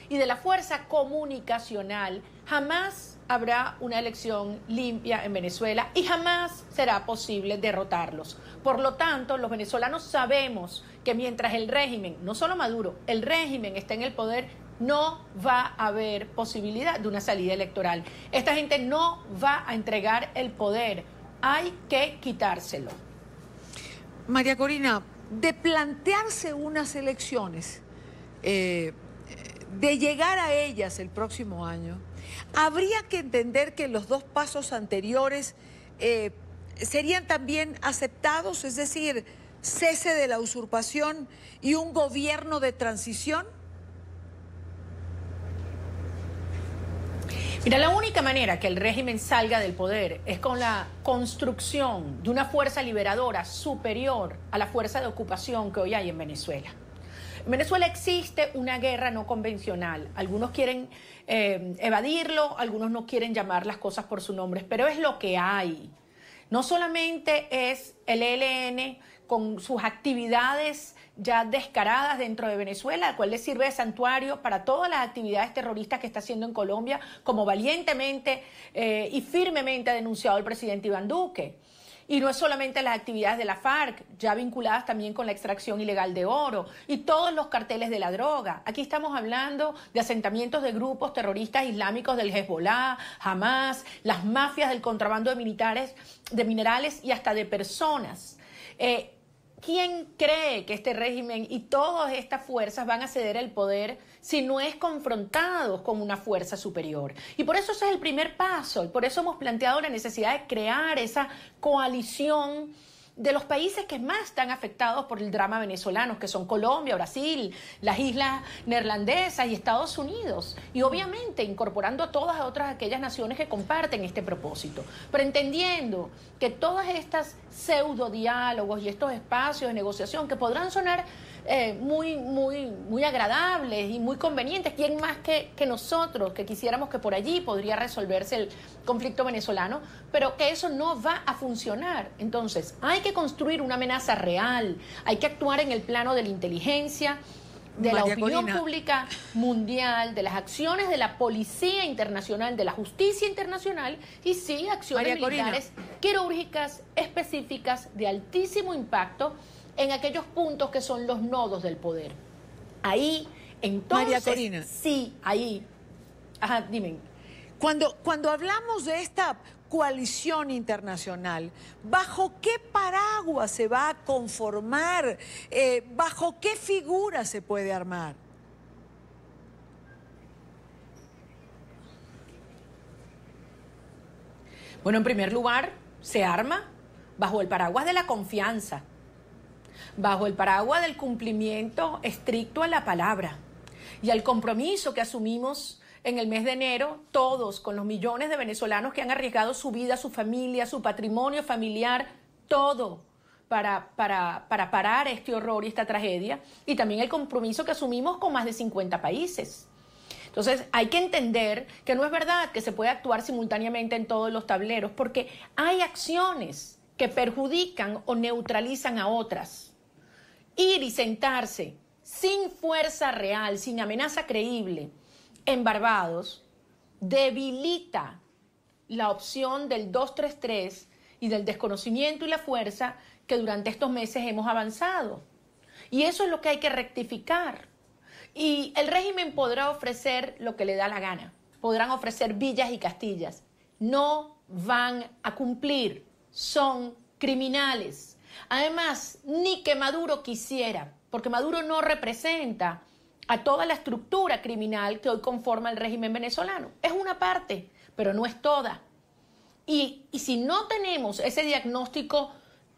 y de la fuerza comunicacional, jamás habrá una elección limpia en Venezuela y jamás será posible derrotarlos. Por lo tanto, los venezolanos sabemos que mientras el régimen, no solo Maduro, el régimen está en el poder, no va a haber posibilidad de una salida electoral. Esta gente no va a entregar el poder. Hay que quitárselo. María Corina, de plantearse unas elecciones, de llegar a ellas el próximo año, habría que entender que los dos pasos anteriores serían también aceptados, es decir, cese de la usurpación y un gobierno de transición. Mira, la única manera que el régimen salga del poder es con la construcción de una fuerza liberadora superior a la fuerza de ocupación que hoy hay en Venezuela. En Venezuela existe una guerra no convencional. Algunos quieren evadirlo, algunos no quieren llamar las cosas por su nombre, pero es lo que hay. No solamente es el ELN con sus actividades ya descaradas dentro de Venezuela, al cual le sirve de santuario para todas las actividades terroristas que está haciendo en Colombia, como valientemente y firmemente ha denunciado el presidente Iván Duque. Y no es solamente las actividades de la FARC, ya vinculadas también con la extracción ilegal de oro y todos los carteles de la droga. Aquí estamos hablando de asentamientos de grupos terroristas islámicos del Hezbollah, Hamas, las mafias del contrabando de minerales y hasta de personas. ¿Quién cree que este régimen y todas estas fuerzas van a ceder el poder si no es confrontados con una fuerza superior? Y por eso ese es el primer paso, y por eso hemos planteado la necesidad de crear esa coalición de los países que más están afectados por el drama venezolano, que son Colombia, Brasil, las islas neerlandesas y Estados Unidos, y obviamente incorporando a todas otras aquellas naciones que comparten este propósito, pero entendiendo que todas estas pseudodiálogos y estos espacios de negociación que podrán sonar muy agradables y muy convenientes. ¿Quién más que nosotros, que quisiéramos que por allí podría resolverse el conflicto venezolano? Pero que eso no va a funcionar. Entonces, hay que construir una amenaza real, hay que actuar en el plano de la inteligencia, de la opinión pública mundial, de las acciones de la policía internacional, de la justicia internacional y sí, acciones militares quirúrgicas, específicas, de altísimo impacto en aquellos puntos que son los nodos del poder. Ahí, entonces, María Corina, sí, ahí. Ajá, dime. Cuando hablamos de esta coalición internacional, ¿bajo qué paraguas se va a conformar? ¿Bajo qué figura se puede armar? Bueno, en primer lugar, se arma bajo el paraguas de la confianza, bajo el paraguas del cumplimiento estricto a la palabra y al compromiso que asumimos en el mes de enero, todos, con los millones de venezolanos que han arriesgado su vida, su familia, su patrimonio familiar, todo para parar este horror y esta tragedia, y también el compromiso que asumimos con más de 50 países. Entonces, hay que entender que no es verdad que se puede actuar simultáneamente en todos los tableros, porque hay acciones que perjudican o neutralizan a otras. Ir y sentarse sin fuerza real, sin amenaza creíble, en Barbados, debilita la opción del 233 y del desconocimiento y la fuerza que durante estos meses hemos avanzado. Y eso es lo que hay que rectificar. Y el régimen podrá ofrecer lo que le da la gana. Podrán ofrecer villas y castillas. No van a cumplir. Son criminales. Además, ni que Maduro quisiera, porque Maduro no representa a toda la estructura criminal que hoy conforma el régimen venezolano. Es una parte, pero no es toda. Y si no tenemos ese diagnóstico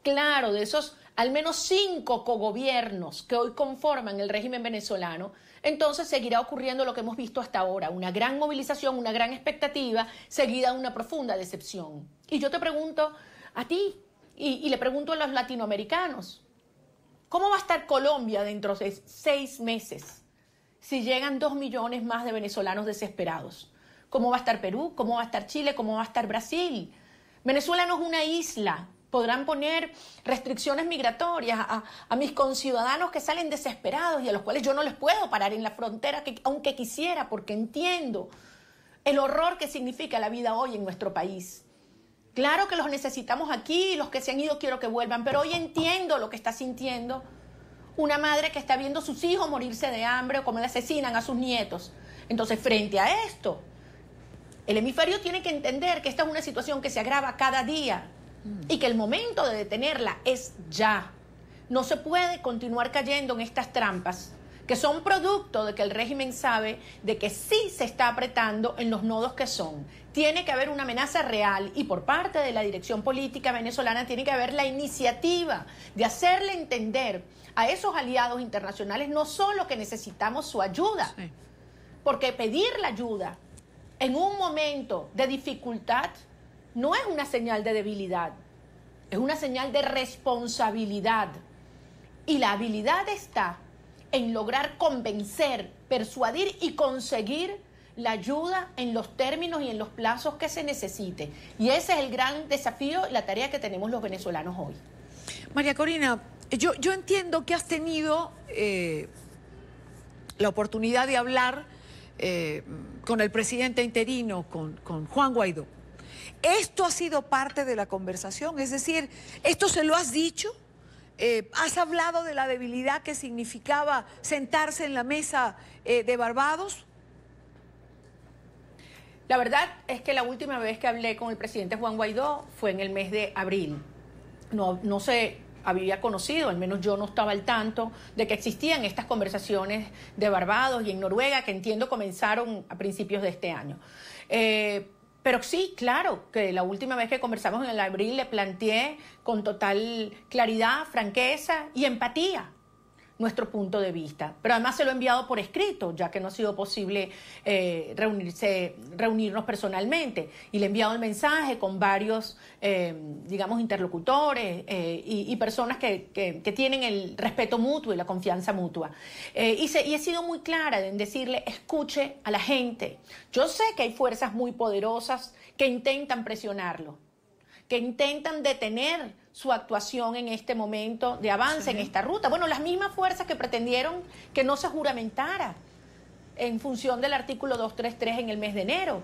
claro de esos al menos 5 cogobiernos que hoy conforman el régimen venezolano, entonces seguirá ocurriendo lo que hemos visto hasta ahora, una gran movilización, una gran expectativa, seguida de una profunda decepción. Y yo te pregunto a ti, y le pregunto a los latinoamericanos, ¿cómo va a estar Colombia dentro de 6 meses si llegan 2 millones más de venezolanos desesperados? ¿Cómo va a estar Perú? ¿Cómo va a estar Chile? ¿Cómo va a estar Brasil? Venezuela no es una isla. Podrán poner restricciones migratorias a mis conciudadanos que salen desesperados y a los cuales yo no les puedo parar en la frontera, aunque quisiera, porque entiendo el horror que significa la vida hoy en nuestro país. Claro que los necesitamos aquí, los que se han ido quiero que vuelvan, pero hoy entiendo lo que está sintiendo una madre que está viendo a sus hijos morirse de hambre o cómo le asesinan a sus nietos. Entonces, frente a esto, el hemisferio tiene que entender que esta es una situación que se agrava cada día y que el momento de detenerla es ya. No se puede continuar cayendo en estas trampas que son producto de que el régimen sabe de que sí se está apretando en los nodos que son. Tiene que haber una amenaza real y por parte de la dirección política venezolana tiene que haber la iniciativa de hacerle entender a esos aliados internacionales no solo que necesitamos su ayuda, porque pedir la ayuda en un momento de dificultad no es una señal de debilidad, es una señal de responsabilidad. Y la habilidad está en lograr convencer, persuadir y conseguir la ayuda en los términos y en los plazos que se necesite. Y ese es el gran desafío y la tarea que tenemos los venezolanos hoy. María Corina, yo entiendo que has tenido la oportunidad de hablar con el presidente interino, con Juan Guaidó. ¿Esto ha sido parte de la conversación? Es decir, ¿esto se lo has dicho? ¿Has hablado de la debilidad que significaba sentarse en la mesa de Barbados? La verdad es que la última vez que hablé con el presidente Juan Guaidó fue en el mes de abril. No se había conocido, al menos yo no estaba al tanto de que existían estas conversaciones de Barbados y en Noruega, que entiendo comenzaron a principios de este año. Pero sí, claro, que la última vez que conversamos en el abril le planteé con total claridad, franqueza y empatía nuestro punto de vista. Pero además se lo he enviado por escrito, ya que no ha sido posible reunirnos personalmente. Y le he enviado el mensaje con varios, interlocutores y personas que tienen el respeto mutuo y la confianza mutua. Y he sido muy clara en decirle, escuche a la gente. Yo sé que hay fuerzas muy poderosas que intentan presionarlo, que intentan detener su actuación en este momento de avance en esta ruta. Bueno, las mismas fuerzas que pretendieron que no se juramentara en función del artículo 233 en el mes de enero.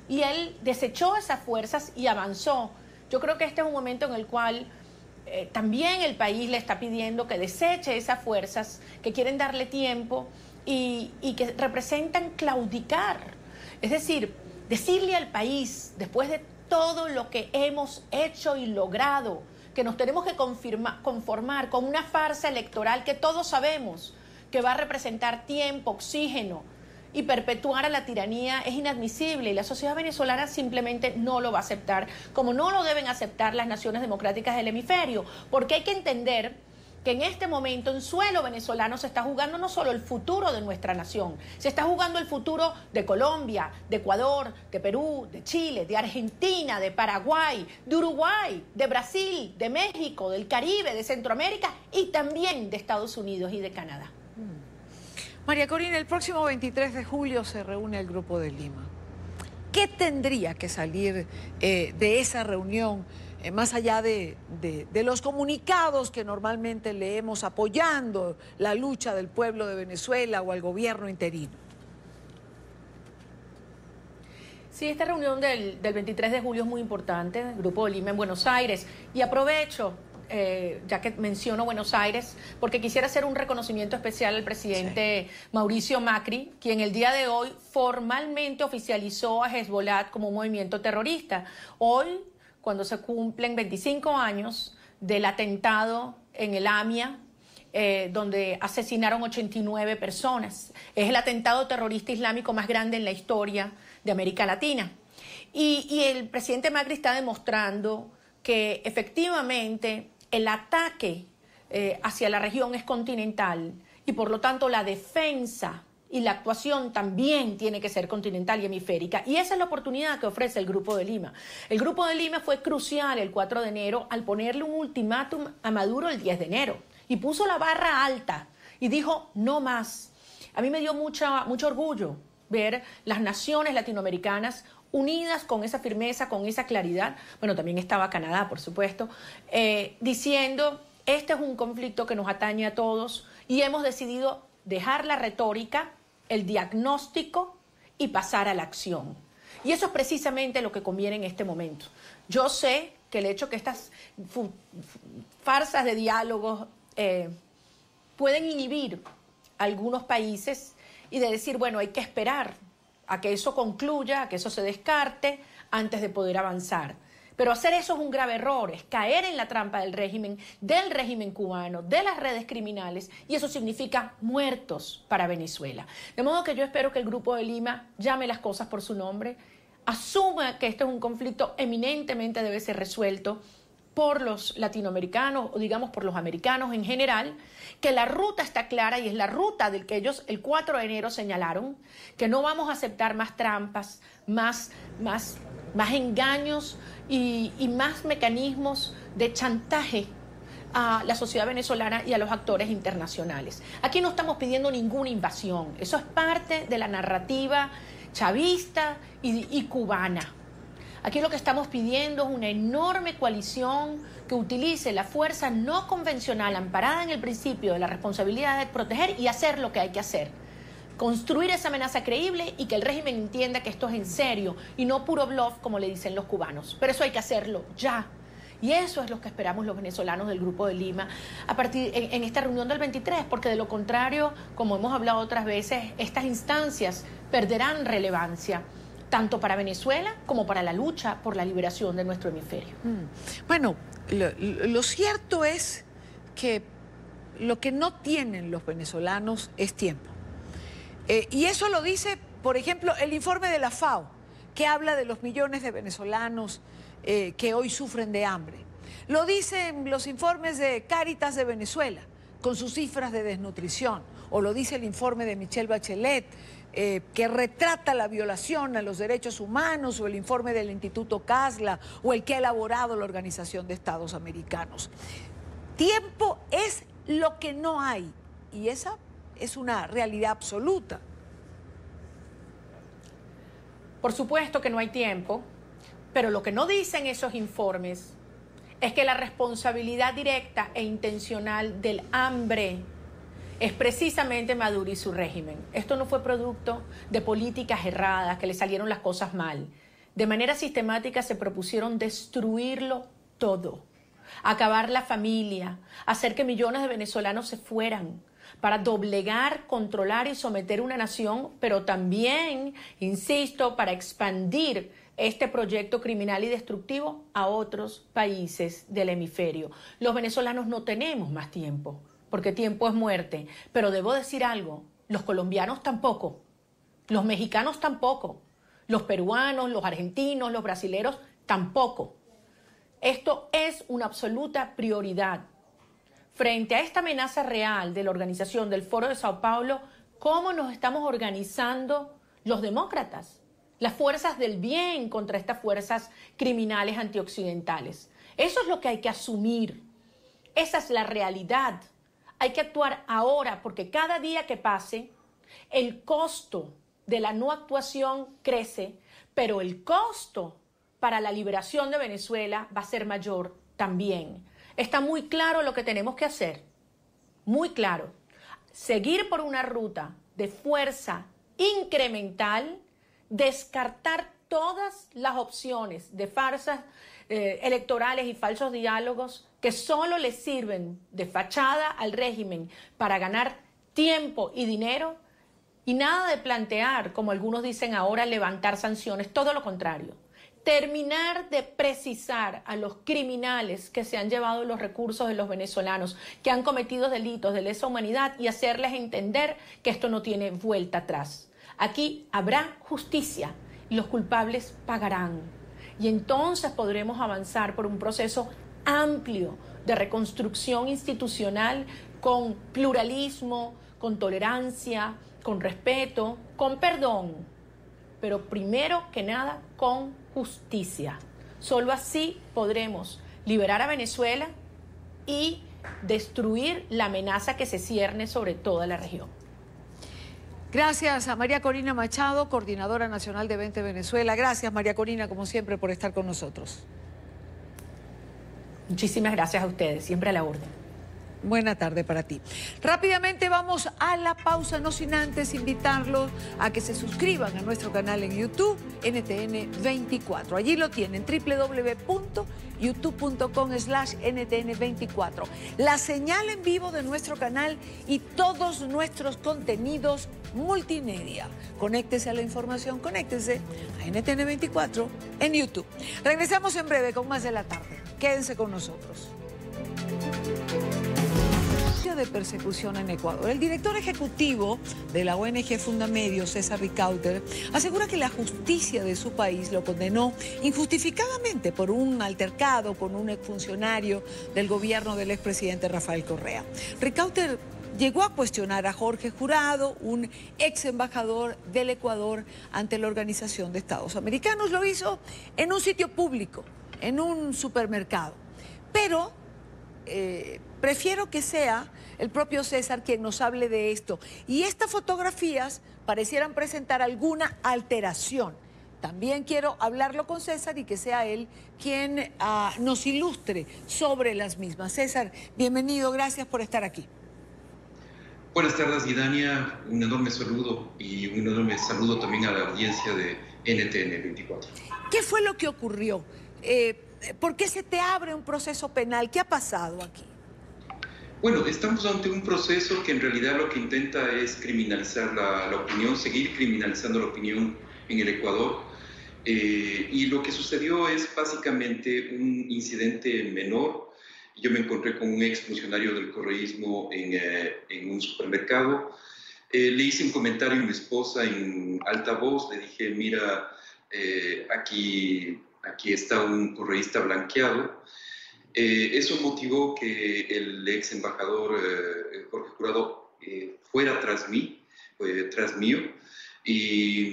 Y él desechó esas fuerzas y avanzó. Yo creo que este es un momento en el cual también el país le está pidiendo que deseche esas fuerzas que quieren darle tiempo y que representan claudicar. Es decir, decirle al país, después de todo lo que hemos hecho y logrado, que nos tenemos que conformar con una farsa electoral que todos sabemos que va a representar tiempo, oxígeno y perpetuar a la tiranía es inadmisible y la sociedad venezolana simplemente no lo va a aceptar, como no lo deben aceptar las naciones democráticas del hemisferio, porque hay que entender que en este momento en suelo venezolano se está jugando no solo el futuro de nuestra nación, se está jugando el futuro de Colombia, de Ecuador, de Perú, de Chile, de Argentina, de Paraguay, de Uruguay, de Brasil, de México, del Caribe, de Centroamérica y también de Estados Unidos y de Canadá. María Corina, el próximo 23 de julio se reúne el Grupo de Lima. ¿Qué tendría que salir de esa reunión, más allá de los comunicados que normalmente leemos apoyando la lucha del pueblo de Venezuela o al gobierno interino? Sí, esta reunión del 23 de julio es muy importante, el Grupo de Lima en Buenos Aires, y aprovecho, ya que menciono Buenos Aires, porque quisiera hacer un reconocimiento especial al presidente Mauricio Macri, quien el día de hoy formalmente oficializó a Hezbollah como un movimiento terrorista. Hoy, cuando se cumplen 25 años del atentado en el AMIA, donde asesinaron 89 personas. Es el atentado terrorista islámico más grande en la historia de América Latina. Y el presidente Macri está demostrando que efectivamente el ataque hacia la región es continental y por lo tanto la defensa y la actuación también tiene que ser continental y hemisférica. Y esa es la oportunidad que ofrece el Grupo de Lima. El Grupo de Lima fue crucial el 4 de enero al ponerle un ultimátum a Maduro el 10 de enero. Y puso la barra alta y dijo, no más. A mí me dio mucho orgullo ver las naciones latinoamericanas unidas con esa firmeza, con esa claridad. Bueno, también estaba Canadá, por supuesto, diciendo, este es un conflicto que nos atañe a todos y hemos decidido dejar la retórica, el diagnóstico y pasar a la acción. Y eso es precisamente lo que conviene en este momento. Yo sé que el hecho que estas farsas de diálogos pueden inhibir a algunos países y de decir, bueno, hay que esperar a que eso concluya, a que eso se descarte antes de poder avanzar. Pero hacer eso es un grave error, es caer en la trampa del régimen cubano, de las redes criminales, y eso significa muertos para Venezuela. De modo que yo espero que el Grupo de Lima llame las cosas por su nombre, asuma que esto es un conflicto eminentemente debe ser resuelto por los latinoamericanos, o digamos por los americanos en general, que la ruta está clara y es la ruta del que ellos el 4 de enero señalaron, que no vamos a aceptar más trampas, más engaños y más mecanismos de chantaje a la sociedad venezolana y a los actores internacionales. Aquí no estamos pidiendo ninguna invasión, eso es parte de la narrativa chavista y cubana. Aquí lo que estamos pidiendo es una enorme coalición que utilice la fuerza no convencional amparada en el principio de la responsabilidad de proteger y hacer lo que hay que hacer. Construir esa amenaza creíble y que el régimen entienda que esto es en serio y no puro bluff como le dicen los cubanos. Pero eso hay que hacerlo ya. Y eso es lo que esperamos los venezolanos del Grupo de Lima en esta reunión del 23, porque de lo contrario, como hemos hablado otras veces, estas instancias perderán relevancia, tanto para Venezuela como para la lucha por la liberación de nuestro hemisferio. Bueno, lo cierto es que lo que no tienen los venezolanos es tiempo. Y eso lo dice, por ejemplo, el informe de la FAO, que habla de los millones de venezolanos que hoy sufren de hambre. Lo dicen los informes de Cáritas de Venezuela, con sus cifras de desnutrición. O lo dice el informe de Michelle Bachelet, que retrata la violación a los derechos humanos, o el informe del Instituto Casla, o el que ha elaborado la Organización de Estados Americanos. Tiempo es lo que no hay, y esa es una realidad absoluta. Por supuesto que no hay tiempo, pero lo que no dicen esos informes es que la responsabilidad directa e intencional del hambre es precisamente Maduro y su régimen. Esto no fue producto de políticas erradas, que le salieron las cosas mal. De manera sistemática se propusieron destruirlo todo, acabar la familia, hacer que millones de venezolanos se fueran, para doblegar, controlar y someter una nación, pero también, insisto, para expandir este proyecto criminal y destructivo a otros países del hemisferio. Los venezolanos no tenemos más tiempo, porque tiempo es muerte. Pero debo decir algo, los colombianos tampoco, los mexicanos tampoco, los peruanos, los argentinos, los brasileros tampoco. Esto es una absoluta prioridad. Frente a esta amenaza real de la organización del Foro de Sao Paulo, ¿cómo nos estamos organizando los demócratas? Las fuerzas del bien contra estas fuerzas criminales antioccidentales. Eso es lo que hay que asumir. Esa es la realidad. Hay que actuar ahora porque cada día que pase, el costo de la no actuación crece, pero el costo para la liberación de Venezuela va a ser mayor también. Está muy claro lo que tenemos que hacer. Muy claro. Seguir por una ruta de fuerza incremental, descartar todas las opciones de farsas electorales y falsos diálogos que solo les sirven de fachada al régimen para ganar tiempo y dinero, y nada de plantear, como algunos dicen ahora, levantar sanciones, todo lo contrario. Terminar de precisar a los criminales que se han llevado los recursos de los venezolanos, que han cometido delitos de lesa humanidad, y hacerles entender que esto no tiene vuelta atrás. Aquí habrá justicia y los culpables pagarán. Y entonces podremos avanzar por un proceso amplio de reconstrucción institucional con pluralismo, con tolerancia, con respeto, con perdón, pero primero que nada con justicia. Solo así podremos liberar a Venezuela y destruir la amenaza que se cierne sobre toda la región. Gracias a María Corina Machado, coordinadora nacional de 20 Venezuela. Gracias, María Corina, como siempre, por estar con nosotros. Muchísimas gracias a ustedes, siempre a la orden. Buena tarde para ti. Rápidamente vamos a la pausa, no sin antes invitarlos a que se suscriban a nuestro canal en YouTube, NTN24. Allí lo tienen, www.youtube.com/NTN24. La señal en vivo de nuestro canal y todos nuestros contenidos multimedia. Conéctese a la información, conéctese a NTN24 en YouTube. Regresamos en breve con más de la tarde. Quédense con nosotros. De persecución en Ecuador. El director ejecutivo de la ONG Fundamedios, César Ricaurte, asegura que la justicia de su país lo condenó injustificadamente por un altercado con un exfuncionario del gobierno del expresidente Rafael Correa. Ricaurte llegó a cuestionar a Jorge Jurado, un ex embajador del Ecuador ante la Organización de Estados Americanos. Lo hizo en un sitio público, en un supermercado. Pero prefiero que sea el propio César quien nos hable de esto. Y estas fotografías parecieran presentar alguna alteración. También quiero hablarlo con César y que sea él quien nos ilustre sobre las mismas. César, bienvenido, gracias por estar aquí. Buenas tardes, Idania. Un enorme saludo y un enorme saludo también a la audiencia de NTN24. ¿Qué fue lo que ocurrió? ¿Por qué se te abre un proceso penal? ¿Qué ha pasado aquí? Bueno, estamos ante un proceso que en realidad lo que intenta es criminalizar la opinión, seguir criminalizando la opinión en el Ecuador. Y lo que sucedió es básicamente un incidente menor. Yo me encontré con un ex funcionario del correísmo en un supermercado. Le hice un comentario a mi esposa en alta voz. Le dije, mira, aquí está un correísta blanqueado. Eso motivó que el ex embajador Jorge Jurado fuera tras mío, y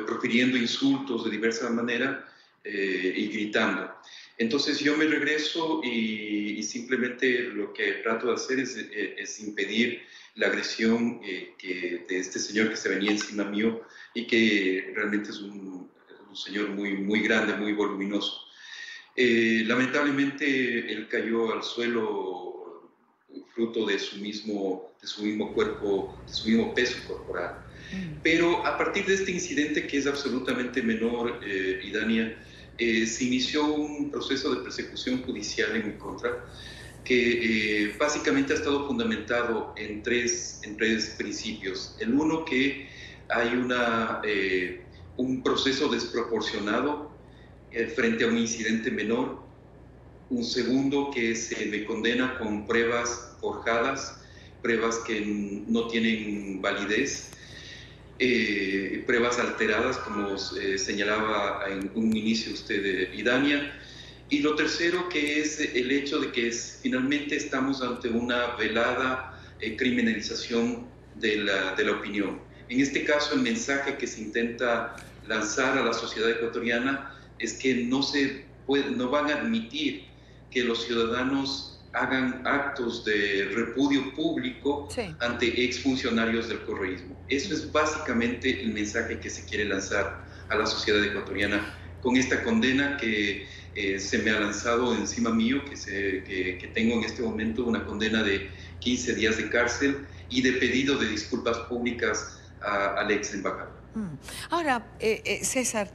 profiriendo insultos de diversa manera y gritando. Entonces yo me regreso y simplemente lo que trato de hacer es impedir la agresión de este señor que se venía encima mío y que realmente es un señor muy, muy grande, muy voluminoso. Lamentablemente él cayó al suelo fruto de su mismo cuerpo, de su mismo peso corporal. Pero a partir de este incidente, que es absolutamente menor, Idania, se inició un proceso de persecución judicial en mi contra que básicamente ha estado fundamentado en tres principios. El uno, que hay una un proceso desproporcionado frente a un incidente menor. Un segundo, que se me condena con pruebas forjadas, pruebas que no tienen validez, pruebas alteradas, como señalaba en un inicio usted, Idania. Y lo tercero, que es el hecho de que finalmente estamos ante una velada criminalización de la opinión. En este caso, el mensaje que se intenta lanzar a la sociedad ecuatoriana es que no van a admitir que los ciudadanos hagan actos de repudio público ante exfuncionarios del correísmo. Eso es básicamente el mensaje que se quiere lanzar a la sociedad ecuatoriana con esta condena que se me ha lanzado encima mío, que tengo en este momento una condena de 15 días de cárcel y de pedido de disculpas públicas al ex embajador. Ahora, César,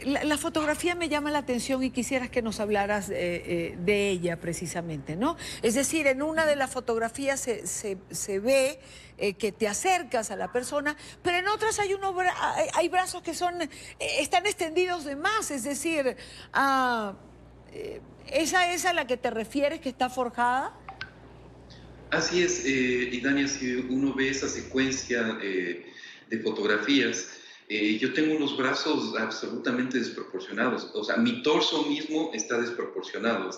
la fotografía me llama la atención y quisieras que nos hablaras de ella precisamente, ¿no? Es decir, en una de las fotografías se ve que te acercas a la persona, pero en otras hay brazos que están extendidos de más, es decir, ¿esa es a la que te refieres, que está forjada? Así es, Idania, si uno ve esa secuencia de fotografías, yo tengo unos brazos absolutamente desproporcionados. O sea, mi torso mismo está desproporcionado.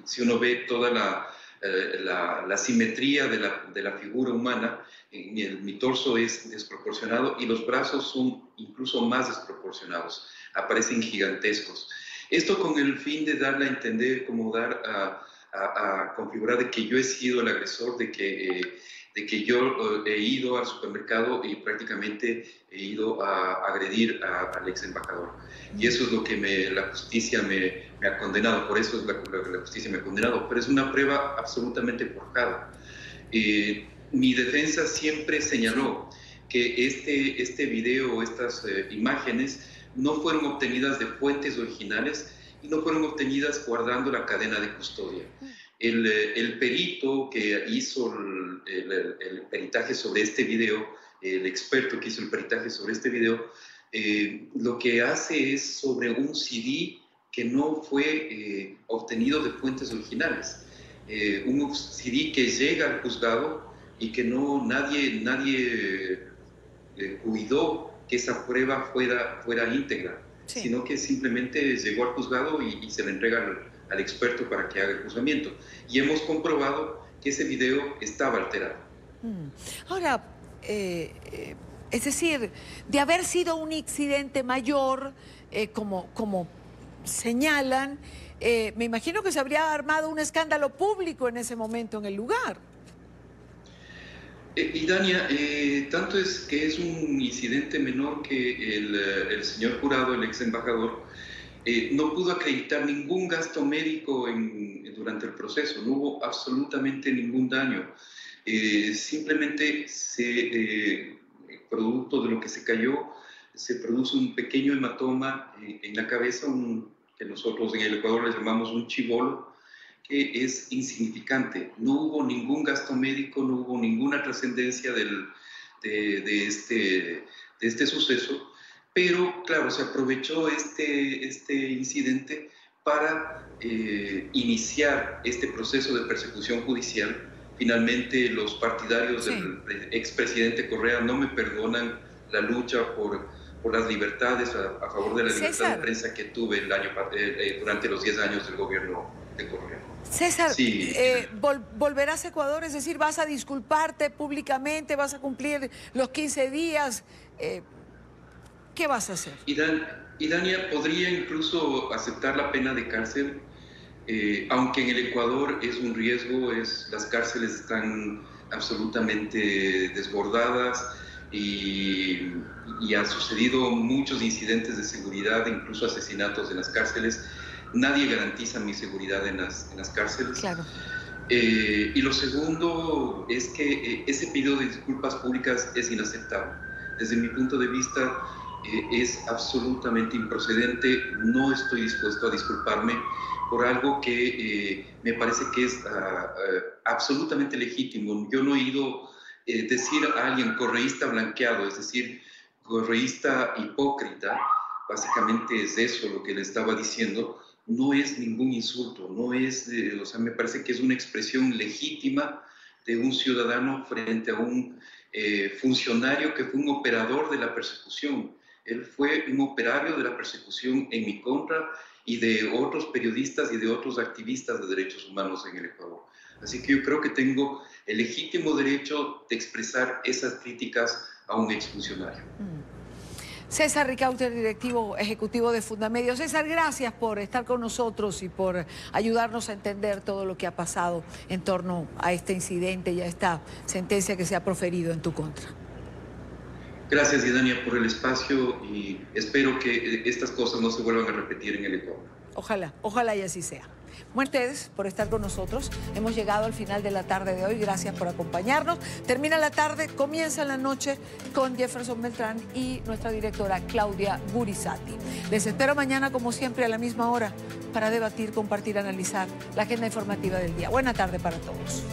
Si uno ve toda la simetría de la figura humana, mi torso es desproporcionado y los brazos son incluso más desproporcionados. Aparecen gigantescos. Esto con el fin de darle a entender, como dar a configurar de que yo he sido el agresor, de que yo he ido al supermercado y prácticamente he ido a agredir al ex embajador. Y eso es lo que la justicia me ha condenado, por eso es la justicia me ha condenado, pero es una prueba absolutamente forjada. Mi defensa siempre señaló que este video, estas imágenes, no fueron obtenidas de fuentes originales y no fueron obtenidas guardando la cadena de custodia. El perito que hizo el peritaje sobre este video, el experto que hizo el peritaje sobre este video, lo que hace es sobre un CD que no fue obtenido de fuentes originales. Un CD que llega al juzgado y que nadie cuidó que esa prueba fuera íntegra, sino que simplemente llegó al juzgado y se le entrega al experto para que haga el juzgamiento. Y hemos comprobado que ese video estaba alterado. Ahora, es decir, de haber sido un incidente mayor, como señalan, me imagino que se habría armado un escándalo público en ese momento en el lugar. Y Dania, tanto es que es un incidente menor que el señor jurado, el ex embajador, no pudo acreditar ningún gasto médico durante el proceso, no hubo absolutamente ningún daño. Simplemente producto de lo que se cayó, se produce un pequeño hematoma en la cabeza, que nosotros en el Ecuador le llamamos un chibolo, que es insignificante. No hubo ningún gasto médico, no hubo ninguna trascendencia de este suceso, pero claro, se aprovechó este incidente para iniciar este proceso de persecución judicial. Finalmente, los partidarios del expresidente Correa no me perdonan la lucha por las libertades, a favor de la libertad de prensa que tuve durante los 10 años del gobierno de Correa. César, ¿volverás a Ecuador? Es decir, ¿vas a disculparte públicamente? ¿Vas a cumplir los 15 días? ¿Qué vas a hacer? Idania podría incluso aceptar la pena de cárcel, aunque en el Ecuador es un riesgo, las cárceles están absolutamente desbordadas y han sucedido muchos incidentes de seguridad, incluso asesinatos en las cárceles. Nadie garantiza mi seguridad en las cárceles. Claro. Y lo segundo es que ese pedido de disculpas públicas es inaceptable. Desde mi punto de vista, es absolutamente improcedente. No estoy dispuesto a disculparme por algo que me parece que es absolutamente legítimo. Yo no he ido decir a alguien correísta blanqueado, es decir, correísta hipócrita, básicamente es eso lo que le estaba diciendo, no es ningún insulto, no es, o sea, me parece que es una expresión legítima de un ciudadano frente a un funcionario que fue un operador de la persecución. Él fue un operario de la persecución en mi contra y de otros periodistas y de otros activistas de derechos humanos en el Ecuador. Así que yo creo que tengo el legítimo derecho de expresar esas críticas a un exfuncionario. César Ricaurte, directivo ejecutivo de Fundamedios. César, gracias por estar con nosotros y por ayudarnos a entender todo lo que ha pasado en torno a este incidente y a esta sentencia que se ha proferido en tu contra. Gracias, Idania, por el espacio y espero que estas cosas no se vuelvan a repetir en el Ecuador. Ojalá y así sea. Bueno, ustedes por estar con nosotros. Hemos llegado al final de la tarde de hoy. Gracias por acompañarnos. Termina la tarde, comienza la noche con Jefferson Beltrán y nuestra directora Claudia Gurizati. Les espero mañana, como siempre, a la misma hora para debatir, compartir, analizar la agenda informativa del día. Buena tarde para todos.